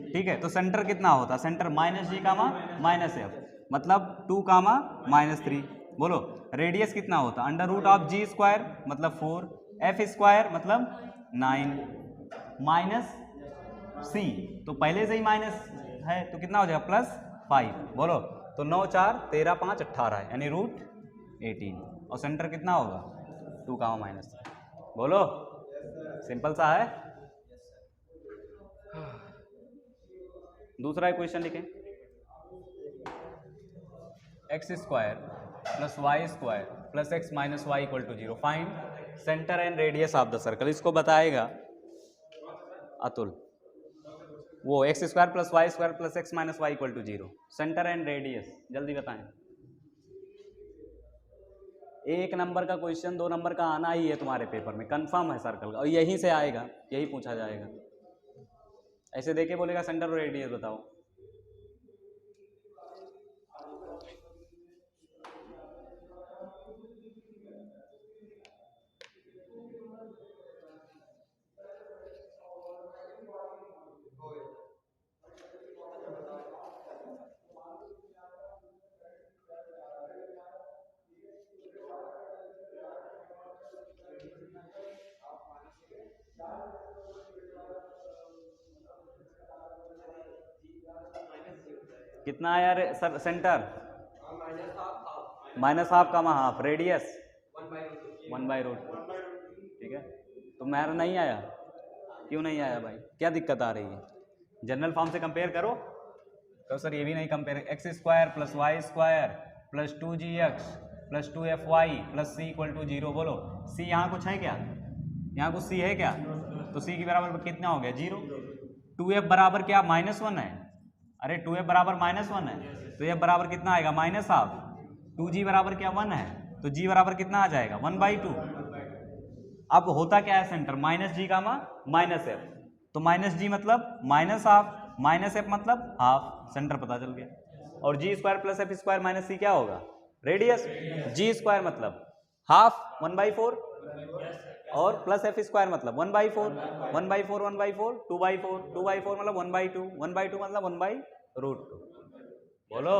[SPEAKER 1] ठीक है। तो सेंटर कितना होता? सेंटर -g कामा -f, मतलब 2 कामा -3, बोलो। रेडियस कितना होता? √g स्क्वायर मतलब 4, f स्क्वायर मतलब 9, माइनस c, तो पहले से ही माइनस है, तो कितना हो जाएगा? +5, बोलो। तो 9 4 13 5 18, यानी √18, और सेंटर कितना होगा? 2 कामा -3, बोलो। सिंपल सा है। दूसरा क्वेश्चन लिखें, x square plus y square plus x minus y equal to 0, find centre and radius of the circle. इसको बताएगा अतुल। वो x square plus y square plus x minus y equal to 0, centre and radius, जल्दी बताएं। 1 number का question 2 number का आना ही है तुम्हारे पेपर में, कंफर्म है सर्कल का, और यहीं से आएगा, यही पूछा जाएगा। ऐसे देके बोलेगा सेंटर और रेडियस बताओ। कितना आया सर सेंटर? -हाफ कामा हाफ, रेडियस 1/√2, ठीक है। तो मेरा नहीं आया, क्यों नहीं आया भाई? क्या दिक्कत आ रही है? जनरल फॉर्म से कंपेयर करो। तो सर ये भी नहीं compare, x square plus y square plus 2gx plus 2fy plus c equal to 0, बोलो। सी यहाँ कुछ है क्या? यहाँ कुछ सी है क्या? तो सी के बराबर कितना हो गया? 0। 2f बराबर क्या? -1 है। अरे 2f बराबर -1 है, तो f बराबर कितना आएगा? -हाफ। 2g बराबर क्या? 1 है, तो g बराबर कितना आ जाएगा? 1/2। अब होता क्या है सेंटर? -g कामा -f, तो -g मतलब -हाफ, -f मतलब हाफ, सेंटर पता चल गया। और g square plus f square minus c क्या होगा? रेडियस। g स्क्वायर मतलब हाफ 1/4, और प्लस f स्क्वायर मतलब 1/4, 1/4 1/4 2/4, 2/4 मतलब 1/2, 1/2 मतलब 1/√2, बोलो।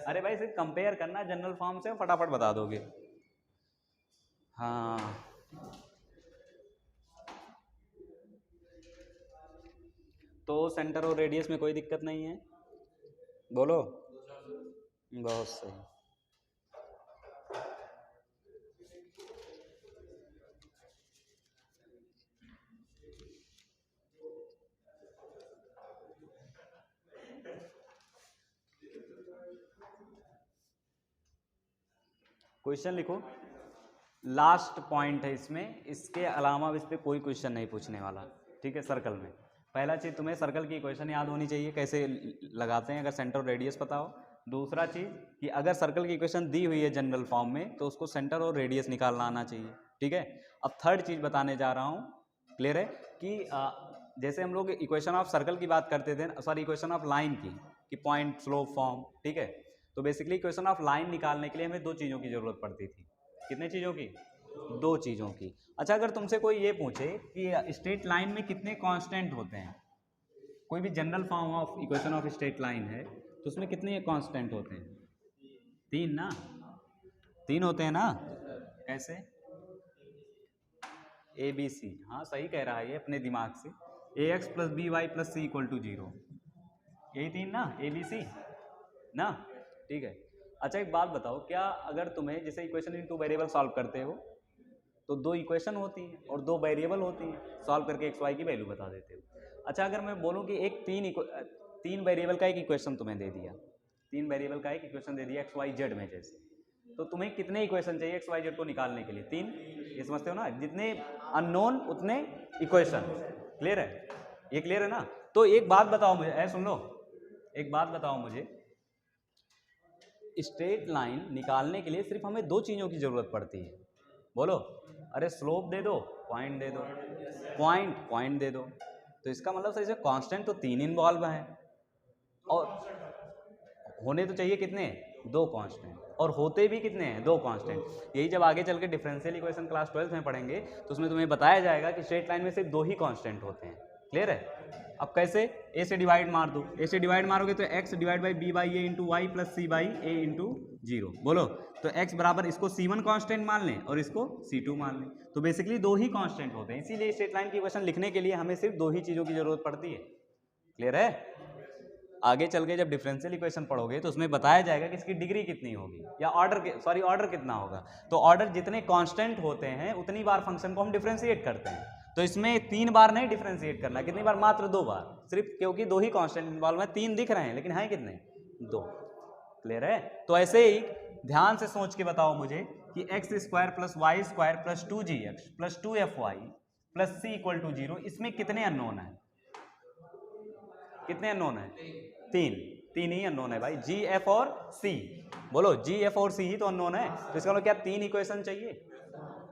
[SPEAKER 1] अरे भाई सिर्फ कंपेयर करना जनरल फॉर्म से, फटाफट बता दोगे। हाँ, तो सेंटर और रेडियस में कोई दिक्कत नहीं है, बोलो। बहुत सही। क्वेश्चन लिखो, लास्ट पॉइंट है इसमें, इसके अलावा इस पर कोई क्वेश्चन नहीं पूछने वाला, ठीक है। सर्कल में पहला चीज़ तुम्हें सर्कल की इक्वेशन याद होनी चाहिए, कैसे लगाते हैं, अगर सेंटर और रेडियस पता हो। दूसरा चीज़ कि अगर सर्कल की इक्वेशन दी हुई है जनरल फॉर्म में तो उसको सेंटर और रेडियस निकालना आना चाहिए, ठीक है। अब थर्ड चीज़ बताने जा रहा हूँ, क्लियर है कि जैसे हम लोग इक्वेशन ऑफ सर्कल की बात करते थे, सॉरी इक्वेशन ऑफ लाइन की, कि पॉइंट स्लोप फॉर्म, ठीक है। तो बेसिकली इक्वेशन ऑफ लाइन निकालने के लिए हमें दो चीज़ों की ज़रूरत पड़ती थी। कितने चीज़ों की? दो चीज़ों की। अच्छा, अगर तुमसे कोई ये पूछे कि स्ट्रेट लाइन में कितने कांस्टेंट होते हैं, कोई भी general form of equation of straight line है तो उसमें कितने कांस्टेंट होते हैं? तीन ना, तीन होते हैं ना। कैसे? ए बी सी, हाँ सही कह रहा है ये अपने दिमाग से। A x plus b y plus c equal to 0, यही तीन ना, ए बी सी ना, ठीक है। अच्छा एक बात बताओ, क्या अगर तुम्हें जैसे equation in two variable solve करते हो तो दो इक्वेशन होती हैं और दो वेरिएबल होती हैं, सॉल्व करके एक्स वाई की वैल्यू बता देते हो। अच्छा अगर मैं बोलूँ कि एक तीन वेरिएबल का एक इक्वेशन तुम्हें दे दिया, तीन वेरिएबल का एक इक्वेशन दे दिया एक्स वाई जेड में जैसे, तो तुम्हें कितने इक्वेशन चाहिए एक्स वाई जेड को निकालने के लिए? तीन। ये समझते हो ना, जितने अननोन उतने इक्वेशन। क्लियर है? ये क्लियर है ना? तो एक बात बताओ मुझे, सुन लो, एक बात बताओ मुझे, स्ट्रेट लाइन निकालने के लिए सिर्फ हमें दो चीज़ों की ज़रूरत पड़ती है, बोलो। अरे स्लोप दे दो, पॉइंट दे दो, पॉइंट दे दो, तो इसका मतलब सर इसमें कांस्टेंट तो तीन इन्वॉल्व हैं, और होने तो चाहिए कितने? दो कांस्टेंट, और होते भी कितने हैं? दो कांस्टेंट। यही जब आगे चल के डिफरेंशियल इक्वेशन क्लास 12th में पढ़ेंगे तो उसमें तुम्हें बताया जाएगा कि स्ट्रेट लाइन में सिर्फ दो ही कांस्टेंट होते हैं। क्लियर है? अब कैसे? ए से डिवाइड मार दो, ए से डिवाइड मारोगे तो x divide by b by a into y plus c by a into 0, बोलो। तो x बराबर इसको c1 कांस्टेंट मान लें और इसको c2 मान लें, तो बेसिकली दो ही कांस्टेंट होते हैं। इसीलिए स्ट्रेट लाइन की इक्वेशन लिखने के लिए हमें सिर्फ दो ही चीज़ों की जरूरत पड़ती है। क्लियर है? आगे चल के जब डिफरेंशियल इक्वेशन पढ़ोगे तो उसमें बताया जाएगा कि इसकी डिग्री कितनी होगी, या ऑर्डर कितना होगा। तो ऑर्डर जितने कांस्टेंट होते हैं उतनी बार फंक्शन को हम डिफरेंशिएट करते हैं। तो इसमें तीन बार नहीं डिफरेंशिएट करना, कितनी बार? मात्र दो बार, सिर्फ क्योंकि दो ही कांस्टेंट इन्वॉल्व हैं। तीन दिख रहे हैं लेकिन हैं कितने? दो। क्लियर है? तो ऐसे ही ध्यान से सोच के बताओ मुझे कि x square plus y square plus 2gx plus 2fy plus c equal to 0, इसमें कितने अननोन है? कितने अननोन है? तीन ही अननोन है भाई, जी एफ और सी। बोलो, जी एफ और सी ही तो अननोन है, तो इसका मतलब क्या तीन इक्वेशन चाहिए?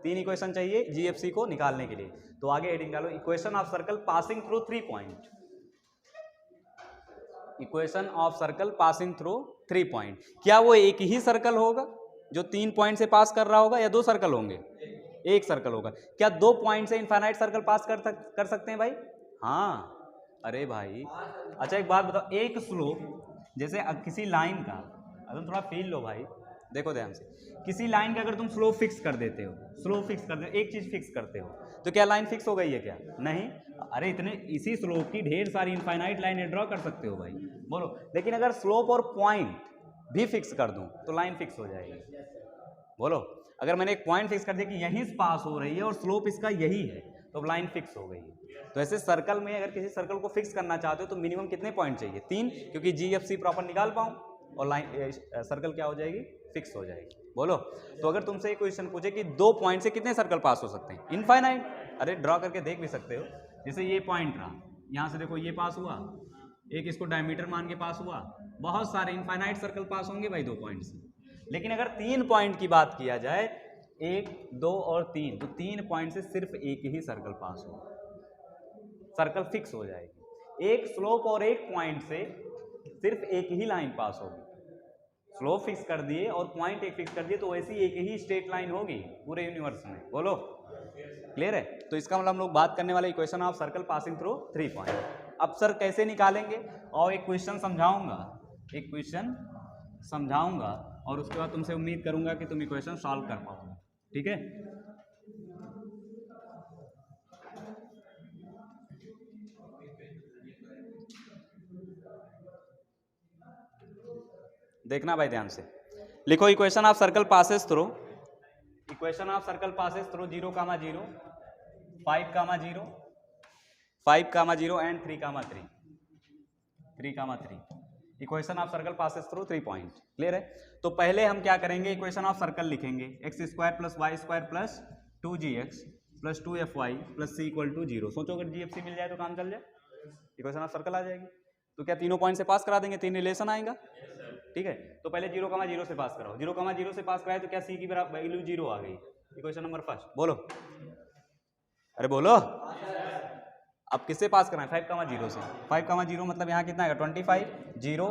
[SPEAKER 1] तीन इक्वेशन चाहिए जी एफ सी को निकालने के लिए। तो आगे हेडिंग डालो, equation of circle passing through 3 point. Equation of circle passing through 3 point, क्या वो एक ही सर्कल होगा जो 3 पॉइंट से पास कर रहा होगा, या दो सर्कल होंगे? एक सर्कल होगा। क्या 2 पॉइंट से इनफाइनाइट सर्कल पास कर सकते हैं भाई? हाँ। अरे भाई अच्छा एक बात बताओ, एक स्लोप जैसे किसी लाइन का, अगर थोड़ा फील लो भाई, देखो ध्यान से, किसी लाइन का अगर तुम स्लोप फिक्स कर देते हो, एक चीज फिक्स करते हो, तो क्या लाइन फिक्स हो गई है? क्या नहीं। अरे इतने इसी स्लोप की ढेर सारी इनफाइनाइट लाइनें ड्रॉ कर सकते हो भाई, बोलो। लेकिन अगर स्लोप और पॉइंट भी फिक्स कर दूं तो लाइन फिक्स हो जाएगी, बोलो। अगर मैंने एक पॉइंट फिक्स कर दिया कि यहीं से पास हो रही है और स्लोप इसका यही है, तो लाइन फिक्स हो गई है। तो ऐसे सर्कल में अगर किसी सर्कल को फिक्स करना चाहते हो तो मिनिमम कितने पॉइंट चाहिए? 3, क्योंकि जी एफ सी प्रॉपर निकाल पाऊँ और लाइन सर्कल क्या हो जाएगी? फिक्स हो जाएगी, बोलो। तो अगर तुमसे एक क्वेश्चन पूछे कि 2 पॉइंट से कितने सर्कल पास हो सकते हैं? इनफाइनाइट। अरे ड्रॉ करके देख भी सकते हो, जैसे ये पॉइंट रहा, यहाँ से देखो ये पास हुआ, एक इसको डायमीटर मान के पास हुआ, बहुत सारे इनफाइनाइट सर्कल पास होंगे भाई 2 पॉइंट से। लेकिन अगर 3 पॉइंट की बात किया जाए, 1, 2 और 3, तो 3 पॉइंट से सिर्फ एक ही सर्कल पास हो, सर्कल फिक्स हो जाएगी। एक स्लोप और एक पॉइंट से सिर्फ एक ही लाइन पास होगी। स्लोप फिक्स कर दिए और पॉइंट एक फिक्स कर दिए तो वैसी एक ही स्ट्रेट लाइन होगी पूरे यूनिवर्स में, बोलो। क्लियर है? तो इसका मतलब हम लोग बात करने वाले equation of circle passing through 3 point. अब सर कैसे निकालेंगे, और एक क्वेश्चन समझाऊंगा, और उसके बाद तुमसे उम्मीद करूंगा कि तुम इक्वेशन सॉल्व कर पाओगे, ठीक है। देखना भाई ध्यान से, लिखो equation of circle passes through 0, 0, 5, 0 and 3, 3, equation of circle passes through 3 point. Clear है? तो पहले हम क्या करेंगे, इक्वेशन ऑफ सर्कल लिखेंगे, x square plus y square plus 2gx plus 2fy plus c equal to 0। सोचो अगर gfc मिल जाए तो काम चल जाए, इक्वेशन ऑफ सर्कल आ जाएगी। तो क्या तीनों पॉइंट से पास करा देंगे, 3 रिलेशन आएगा। ठीक है, तो पहले 0,0 से पास कराओ, 0,0 से पास कराए तो क्या c की वैल्यू 0 आ गई, इक्वेशन नंबर फर्स्ट। बोलो, अरे बोलो, अब किससे पास करना है, 5,0 से। 5,0 मतलब यहाँ कितना आएगा, 25, 0,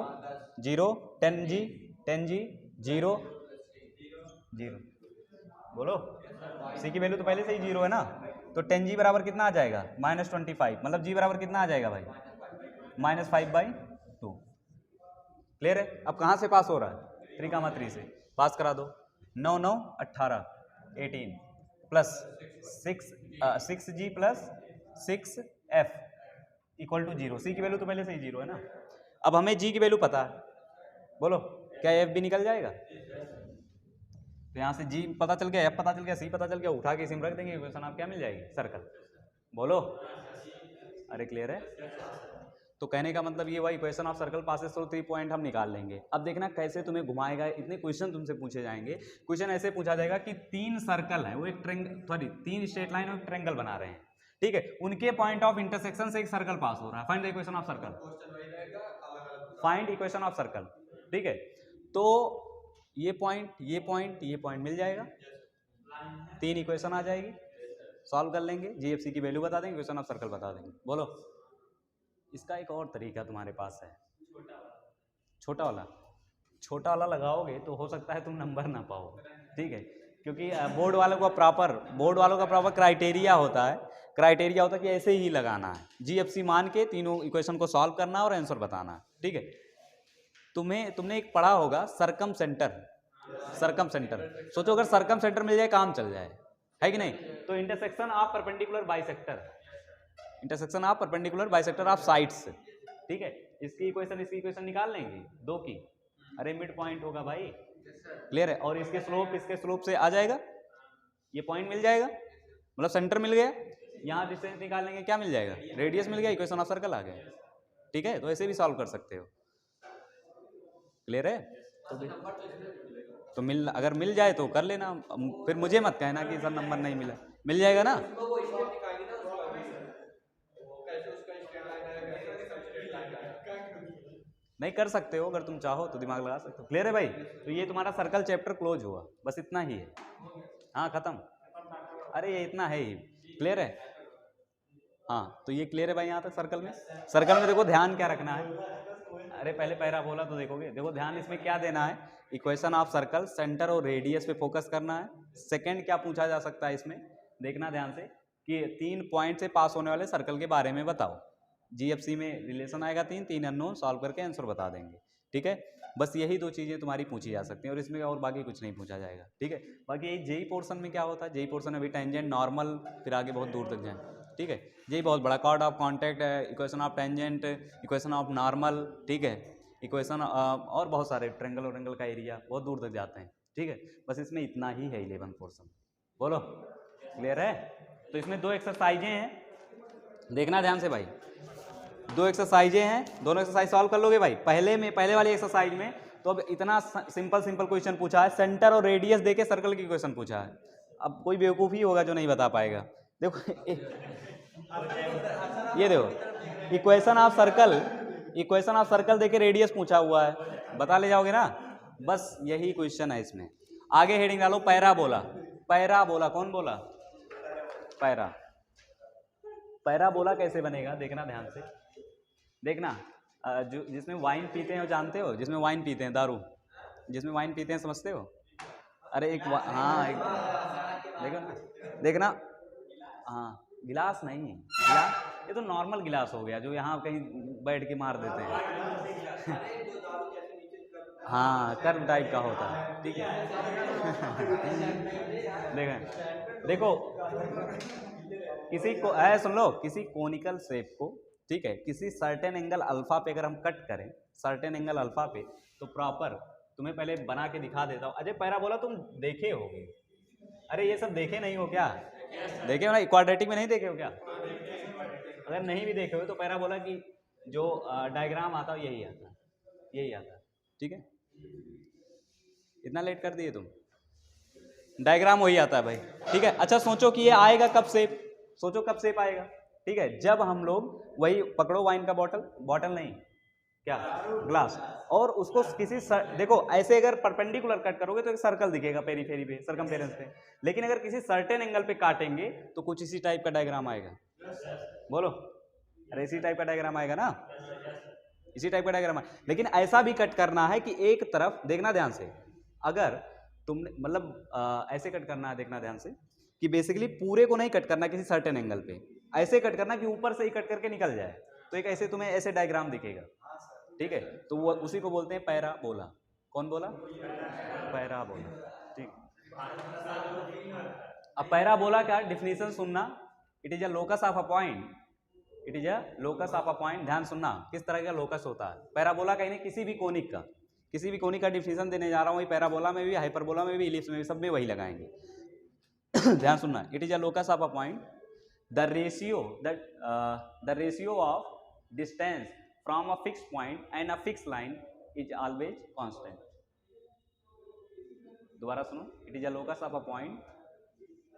[SPEAKER 1] 0, 10g 0, 0। बोलो, c की वैल्यू तो पहले से ही 0 है ना, तो 10g बराबर कितना आ जाएगा, -25, मतलब g बराबर कितना आ जाएगा भाई, -5/2। क्लियर है? अब कहाँ से पास हो रहा है, 3,3 से पास करा दो। 9, 9, 18, 18 plus 6g plus 6f equal to 0। सी की वैल्यू तो पहले से ही 0 है ना। अब हमें g की वैल्यू पता है, बोलो क्या f भी निकल जाएगा, तो यहाँ से g पता चल गया, f पता चल गया, c पता चल गया, उठा के इसी में रख देंगे, इक्वेशन आप क्या मिल जाएगी, सर्कल। बोलो, अरे क्लियर है? तो कहने का मतलब ये हुआ, equation of circle passes through 3 point हम निकाल लेंगे। अब देखना कैसे तुम्हें घुमाएगा, इतने क्वेश्चन तुमसे पूछे जाएंगे। क्वेश्चन ऐसे पूछा जाएगा कि 3 सर्कल है, वो एक ट्रेंगल, 3 स्ट्रेट लाइन और ट्रेंगल बना रहे हैं, ठीक है, उनके पॉइंट ऑफ इंटरसेक्शन से एक सर्कल पास हो रहा है, find the equation of circle, find equation of circle. ठीक है, तो ये पॉइंट, ये पॉइंट, ये पॉइंट मिल जाएगा, 3 इक्वेशन आ जाएगी, सॉल्व कर लेंगे, जीएफसी की वैल्यू बता देंगे, इक्वेशन ऑफ सर्कल बता देंगे। बोलो, इसका एक और तरीका तुम्हारे पास है, छोटा वाला, छोटा वाला लगाओगे तो हो सकता है तुम नंबर ना पाओ। ठीक है, क्योंकि बोर्ड वालों का प्रॉपर क्राइटेरिया होता है, क्राइटेरिया होता है कि ऐसे ही लगाना है, जीएफसी मान के तीनों इक्वेशन को सॉल्व करना और आंसर बताना है। ठीक है, तुमने एक पढ़ा होगा सरकम सेंटर, सरकम सेंटर, सोचो अगर सरकम सेंटर मिल जाए काम चल जाए, है कि नहीं। तो intersection of perpendicular bisector, intersection of perpendicular bisector of sides. ठीक है, इसकी इक्वेशन निकाल लेंगे 2 की, अरे मिड पॉइंट होगा भाई, क्लियर है, और इसके स्लोप से आ जाएगा, ये पॉइंट मिल जाएगा, मतलब सेंटर मिल गया, यहाँ डिस्टेंस निकाल लेंगे, क्या मिल जाएगा, रेडियस मिल गया, इक्वेशन ऑफ सर्कल आ गया। ठीक है, तो ऐसे भी सॉल्व कर सकते हो। क्लियर है? तो अगर मिल जाए तो कर लेना, फिर मुझे मत कहना कि सर नंबर नहीं मिला, मिल जाएगा ना। नहीं कर सकते हो, अगर तुम चाहो तो दिमाग लगा सकते हो। क्लियर है भाई? तो ये तुम्हारा सर्कल चैप्टर क्लोज हुआ, बस इतना ही है, हाँ खत्म, अरे ये इतना है ही। क्लियर है? हाँ, तो ये क्लियर है भाई यहाँ तक। सर्कल में देखो ध्यान क्या रखना है, अरे पहले पैरा बोला तो देखोगे, देखो ध्यान इसमें क्या देना है, इक्वेशन ऑफ सर्कल, सेंटर और रेडियस पे फोकस करना है। सेकंड क्या पूछा जा सकता है इसमें, देखना ध्यान से कि 3 पॉइंट से पास होने वाले सर्कल के बारे में बताओ। जीएफसी में रिलेशन आएगा 3 अननोन, सॉल्व करके आंसर बता देंगे। ठीक है, बस यही 2 चीज़ें तुम्हारी पूछी जा सकती हैं, और इसमें और बाकी कुछ नहीं पूछा जाएगा। ठीक है, बाकी यही जेई पोर्शन में क्या होता है, जेई पोर्शन में भी टेंजेंट, नॉर्मल, फिर आगे बहुत दूर तक जाए। ठीक है, यही बहुत बड़ा कॉर्ड ऑफ कॉन्टैक्ट है, equation of tangent, equation of normal, ठीक है, इक्वेशन और बहुत सारे ट्रेंगल और एंगल का एरिया बहुत दूर तक जाते हैं। ठीक है, बस इसमें इतना ही है 11 पोर्शन। बोलो, क्लियर है? तो इसमें 2 एक्सरसाइजें हैं, देखना ध्यान से भाई, 2 एक्सरसाइजें हैं, दोनों एक्सरसाइज सॉल्व कर लोगे भाई। पहले वाली एक्सरसाइज में तो अब इतना सिंपल क्वेश्चन पूछा है, सेंटर और रेडियस देके सर्कल की क्वेश्चन पूछा है। अब कोई बेवकूफ़ ही होगा जो नहीं बता पाएगा। देखो ये देखो, इक्वेशन ऑफ सर्कल देके रेडियस पूछा हुआ है, बता ले जाओगे ना, बस यही क्वेश्चन है इसमें। आगे हेडिंग डालो पैराबोला। पैराबोला कौन बोला? पैराबोला कैसे बनेगा देखना ध्यान से, देखना, जो जिसमें वाइन पीते हैं वो जानते हो, जिसमें वाइन पीते हैं, दारू जिसमें वाइन पीते हैं, समझते हो? अरे एक हाँ, एक देखना, हाँ गिलास नहीं, गिलास ये तो नॉर्मल गिलास हो गया जो यहाँ कहीं बैठ के मार देते हैं। हाँ, कर्व टाइप का होता है। ठीक है, देखो किसी को सुन लो, किसी कोनिकल शेप को, ठीक है, किसी सर्टेन एंगल अल्फा पे अगर हम कट करें, सर्टेन एंगल अल्फा पे, तो प्रॉपर तुम्हें पहले बना के दिखा देता हूँ। अजय पैराबोला तुम देखे होगे, अरे ये सब देखे नहीं हो क्या? देखे हो ना, क्वाड्रेटिक में नहीं देखे हो क्या? अगर नहीं भी देखे हो तो पैराबोला की जो डायग्राम आता है यही आता है, यही आता है, ठीक है। इतना लेट कर दिए तुम, डायग्राम वही आता है भाई, ठीक है। अच्छा सोचो कि ये आएगा कब शेप, सोचो कब शेप आएगा, ठीक है। जब हम लोग वही पकड़ो वाइन का बॉटल नहीं क्या, ग्लास, और उसको किसी देखो ऐसे अगर परपेंडिकुलर कट करोगे तो एक सर्कल दिखेगा पेरीफेरी पे, सरकमफेरेंस पे, लेकिन अगर किसी सर्टेन एंगल पे काटेंगे तो कुछ इसी टाइप का डायग्राम आएगा। बोलो, अरे इसी टाइप का डायग्राम आएगा ना, इसी टाइप का डायग्राम आएगा। लेकिन ऐसा भी कट करना है कि एक तरफ देखना ध्यान से, अगर तुमने मतलब ऐसे कट करना है, देखना ध्यान से कि बेसिकली पूरे को नहीं कट करना किसी सर्टेन एंगल पे, ऐसे कट करना कि ऊपर से ही कट करके निकल जाए, तो एक ऐसे तुम्हें ऐसे डायग्राम दिखेगा, ठीक है। तो वो उसी को बोलते हैं पैराबोला। कौन बोला, पैराबोला, ठीक। अब पैराबोला का डिफिनीशन सुनना, it is a locus of a point, it is a locus of a point. ध्यान सुनना किस तरह का लोकस होता है पैराबोला का, नहीं किसी भी कोनिक का, किसी भी कोनिक का डिफिनीशन देने जा रहा हूँ, वही पैराबोला में भी, हाइपरबोला में भी, इलिप्स में भी, सब में वही लगाएंगे। ध्यान सुनना, it is a locus of a point, the ratio of distance from a fixed point and a fixed line is always constant. दोबारा सुनो, it is a locus of a point,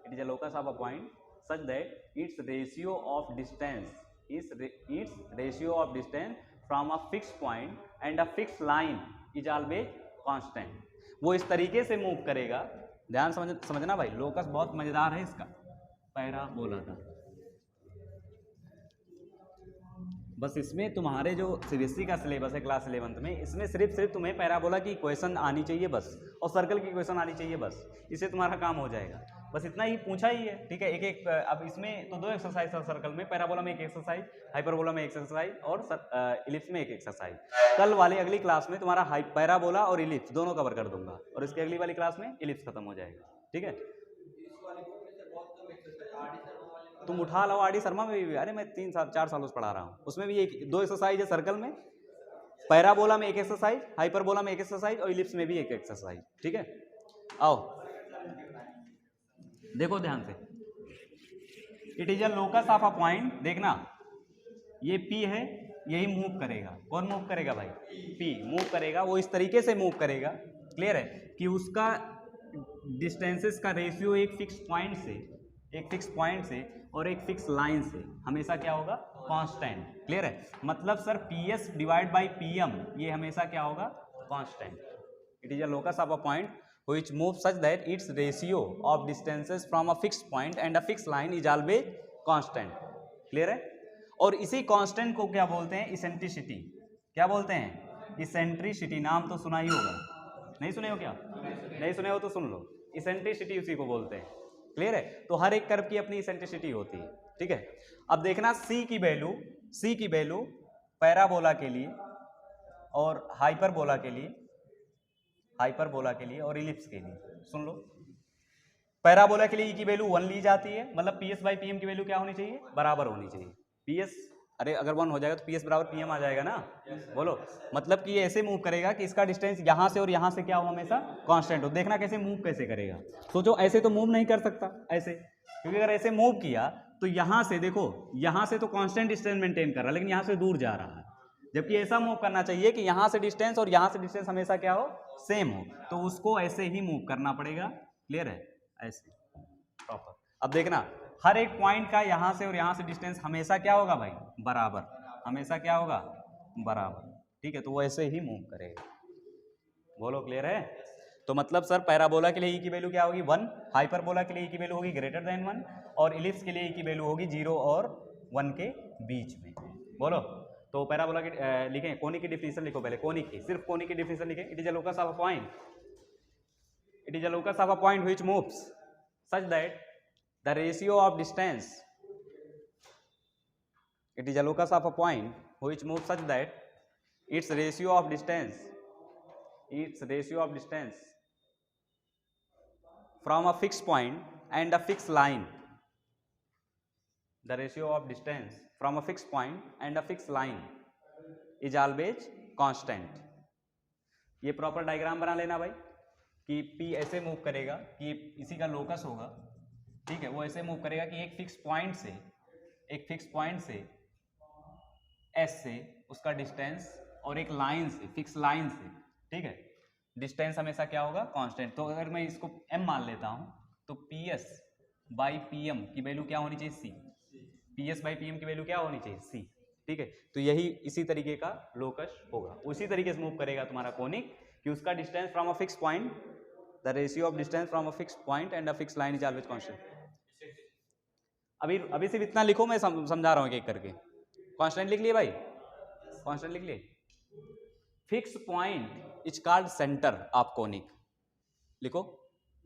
[SPEAKER 1] it is a locus of a point such that its ratio of distance from a fixed point and a fixed line is always constant. वो इस तरीके से move करेगा, ध्यान समझना भाई, locus बहुत मजेदार है इसका, पैराबोला का। बस इसमें तुम्हारे जो सीबीएसई का सिलेबस है क्लास 11th में, इसमें सिर्फ तुम्हें पैराबोला की इक्वेशन आनी चाहिए बस, और सर्कल की इक्वेशन आनी चाहिए बस, इससे तुम्हारा काम हो जाएगा। बस इतना ही पूछा ही है, ठीक है। एक अब इसमें तो 2 एक्सरसाइज है सर्कल में, पैराबोला में 1 एक्सरसाइज, हाइपरबोला में 1 एक्सरसाइज, और इलिप्स में 1 एक्सरसाइज। कल वाली अगली क्लास में तुम्हारा पैराबोला और इलिप्स दोनों कवर कर दूंगा, और इसकी अगली वाली क्लास में इलिप्स खत्म हो जाएगा, ठीक है। तुम उठा लो, आर डी शर्मा में भी, अरे मैं 3-4 सालों से पढ़ा रहा हूँ, उसमें भी 2 एक्सरसाइज है सर्कल में, पैराबोला में 1 एक्सरसाइज, हाइपरबोला में 1 एक्सरसाइज, और इलिप्स में भी 1 एक्सरसाइज, ठीक है। आओ देखो ध्यान से, it is a locus of a point, देखना ये P है, यही मूव करेगा, कौन मूव करेगा भाई, P मूव करेगा, वो इस तरीके से मूव करेगा, क्लियर है, कि उसका डिस्टेंसेस का रेशियो एक फिक्स पॉइंट से और एक फिक्स लाइन से हमेशा क्या होगा, कांस्टेंट, क्लियर है। मतलब sir PS divide by PM ये हमेशा क्या होगा, constant. It is a locus of a point which move such that it's ratio of distances from a fixed point and a fix line is always constant, clear है। और इसी constant को क्या बोलते हैं, इसेंट्रिसिटी। क्या बोलते हैं, इसेंट्रिसिटी। नाम तो सुना ही होगा, नहीं सुने हो क्या, नहीं सुने हो तो सुन लो, इसेंट्रिसिटी उसी को बोलते हैं, क्लियर है। तो हर एक कर्व की अपनी इसेंट्रिसिटी होती है, ठीक है। अब देखना C की वैल्यू पैराबोला के लिए और हाइपरबोला के लिए और इलिप्स के लिए, सुन लो। पैराबोला के लिए E की वैल्यू 1 ली जाती है, मतलब PS बाई PM की वैल्यू क्या होनी चाहिए, बराबर होनी चाहिए। PS अरे अगर 1 हो जाएगा तो PS बराबर PM आ जाएगा ना, बोलो। मतलब कि ये ऐसे मूव करेगा कि इसका डिस्टेंस यहाँ से और यहाँ से क्या हो, हमेशा कांस्टेंट हो। देखना कैसे मूव कैसे करेगा, सोचो ऐसे तो मूव नहीं कर सकता ऐसे, क्योंकि अगर ऐसे मूव किया तो यहाँ से देखो, यहाँ से तो कांस्टेंट डिस्टेंस मेंटेन कर रहा है, लेकिन यहाँ से दूर जा रहा है, जबकि ऐसा मूव करना चाहिए कि यहाँ से डिस्टेंस और यहाँ से डिस्टेंस हमेशा क्या हो, सेम हो। तो उसको ऐसे ही मूव करना पड़ेगा, क्लियर है, ऐसे प्रॉपर। अब देखना हर एक पॉइंट का यहाँ से और यहाँ से डिस्टेंस हमेशा क्या होगा भाई, बराबर, हमेशा क्या होगा, बराबर, ठीक है। तो वो ऐसे ही मूव करेगा, बोलो क्लियर है। तो मतलब सर पैराबोला के लिए E की वैल्यू क्या होगी, 1, हाइपरबोला के लिए E की वैल्यू होगी ग्रेटर देन 1, और इलिप्स के लिए E की वैल्यू होगी 0 और 1 के बीच में, बोलो। तो पैराबोला की लिखें, कोनिक की डिफिनीशन लिखो पहले, कोनिक की, सिर्फ कोनिक की डिफिनीशन लिखें। It is a locus of a point, it is a locus of a point which moves such that the ratio of distance, it is a locus of a point which moves such that its ratio of distance from a fixed point and a fixed line, the ratio of distance from a fixed point and a fixed line is always constant। ये proper diagram बना लेना भाई, कि P ऐसे move करेगा कि इसी का लोकस होगा, ठीक है। वो ऐसे मूव करेगा कि एक फिक्स पॉइंट से S से उसका डिस्टेंस और एक लाइन से, फिक्स लाइन से, ठीक है, डिस्टेंस हमेशा क्या होगा, कांस्टेंट। तो अगर मैं इसको m मान लेता हूं तो PS बाई PM की वैल्यू क्या होनी चाहिए, C। PS बाई PM की वैल्यू क्या होनी चाहिए, C, ठीक है। तो यही इसी तरीके का लोकस होगा, उसी तरीके से मूव करेगा तुम्हारा कोनिक कि उसका distance from a fix point, the ratio of distance from a fix point and a fix line is always constant. अभी सिर्फ इतना लिखो, मैं समझा रहा हूँ एक करके। कांस्टेंट लिख लिए भाई, कांस्टेंट लिख लिए। Fix point is called centre of conic, लिखो।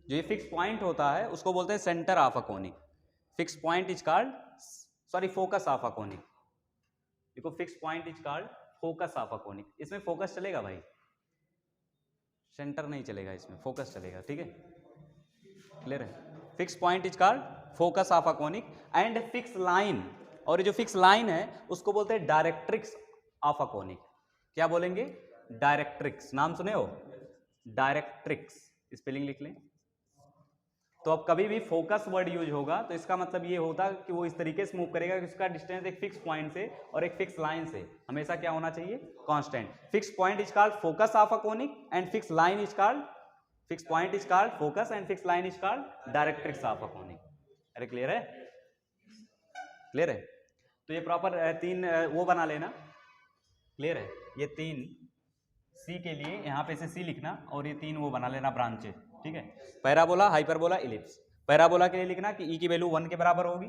[SPEAKER 1] जो ये फिक्स पॉइंट होता है उसको बोलते हैं centre of a conic. Fix point is called, sorry, focus of a conic. देखो, fix point is called focus of a conic. इसमें फोकस चलेगा भाई, सेंटर नहीं चलेगा, इसमें फोकस चलेगा, ठीक है, क्लियर है। Fix point is called focus of a conic and fix line, और ये जो फिक्स लाइन है उसको बोलते हैं डायरेक्ट्रिक्स ऑफ अ कोनिक। क्या बोलेंगे, डायरेक्ट्रिक्स, नाम सुने हो, डायरेक्ट्रिक्स, स्पेलिंग लिख लें। तो अब कभी भी फोकस वर्ड यूज होगा तो इसका मतलब ये होता है कि वो इस तरीके से मूव करेगा कि उसका डिस्टेंस एक फिक्स पॉइंट से और एक फिक्स लाइन से हमेशा क्या होना चाहिए, constant. Fix point is called focus of a conic and fix line is called, fix point is called focus and fix line is called directrix of a conic. अरे clear है, clear है। तो ये प्रॉपर तीन वो बना लेना, clear है। ये तीन सी के लिए यहाँ पे से सी लिखना और ये तीन वो बना लेना ब्रांचेस, ठीक है। Parabola, hyperbola, ellipse. पैराबोला के लिए लिखना कि ई की वैल्यू 1 के बराबर होगी,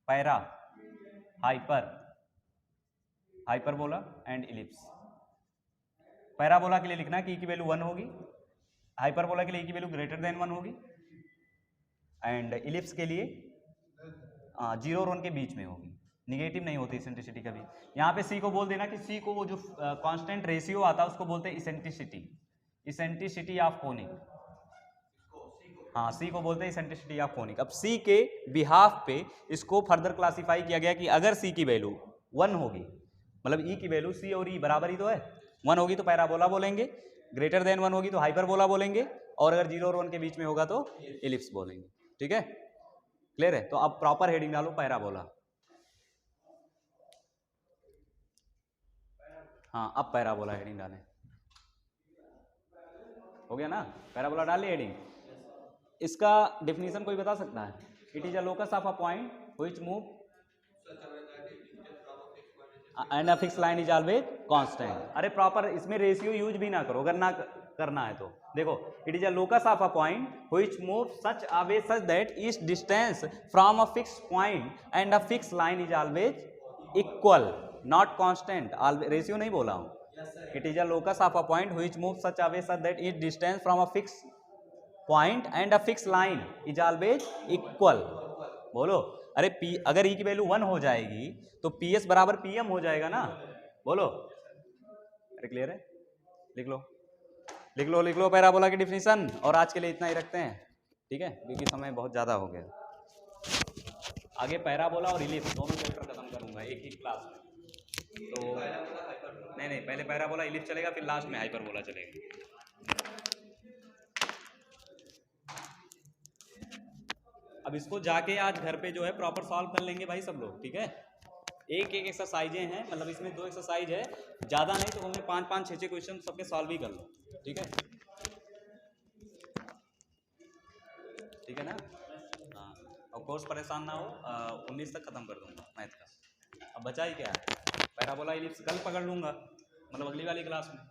[SPEAKER 1] para, hyper, hyperbola and ellipse. Parabola के लिए लिखना कि ई की वैल्यू 1 होगी, हाइपरबोला के लिए ई की वैल्यू ग्रेटर देन 1 होगी एंड इलिप्स के लिए 0 और 1 के बीच में होगी, निगेटिव नहीं होती इसेंट्रिसिटी कभी। यहाँ पे सी को बोल देना कि सी को वो जो कांस्टेंट रेशियो आता है उसको बोलते हैं इसेंट्रिसिटी, इसेंट्रिसिटी ऑफ कोनिक। हाँ, सी को बोलते हैं इसेंट्रिसिटी ऑफ कोनिक। अब सी के बिहाफ पे इसको फर्दर क्लासिफाई किया गया कि अगर सी की वैल्यू 1 होगी, मतलब ई की वैल्यू सी और ई बराबर ही तो है, 1 होगी तो पैराबोला बोलेंगे, ग्रेटर देन 1 होगी तो हाइपरबोला बोलेंगे, और अगर 0 और 1 के बीच में होगा तो इलिप्स बोलेंगे, ठीक है, क्लियर है। तो अब प्रॉपर हेडिंग डालो पैराबोला। हाँ, अब पैराबोला हेडिंग डालें, हो गया ना, पैराबोला डाल लिया हेडिंग। इसका डेफिनेशन कोई बता सकता है, it is a locus of a point which move and a fix line is always constant. अरे प्रॉपर इसमें रेशियो यूज भी ना करो, अगर ना करना है तो देखो, it is a locus of a point which move such a way such that each distance from a fix point and a fix line is always equal, not constant, ratio नहीं बोला हूं। It is a locus of a point which move such a way such that each distance from a fix point and a fix line is always equal. बोलो, अरे P अगर ई की value 1 हो जाएगी तो PS बराबर PM हो जाएगा ना, बोलो। अरे क्लियर है, लिख लो, लिख लो, लिख लो पैराबोला की डिफिनीशन। और आज के लिए इतना ही रखते हैं, ठीक है, क्योंकि समय बहुत ज़्यादा हो गया। आगे पैराबोला और इलिप्स दोनों चैप्टर खत्म करूंगा एक ही क्लास में। तो नहीं, पहले पैराबोला इलिप्स चलेगा, फिर लास्ट में हाइपरबोला चलेगा। अब इसको जाके आज घर पे जो है प्रॉपर सॉल्व कर लेंगे भाई सब लोग, ठीक है। एक एक एक्सरसाइजें हैं, मतलब इसमें 2 एक्सरसाइज है, ज़्यादा नहीं तो हमने 5-5, 6-6 क्वेश्चन सबके सॉल्व ही कर लो, ठीक है, ठीक है ना। हाँ, और कोर्स परेशान ना हो, 19 तक खत्म कर दूंगा मैथ का। अब बचा ही क्या है, पैराबोला इलिप्स कल पकड़ लूंगा, मतलब अगली वाली क्लास में।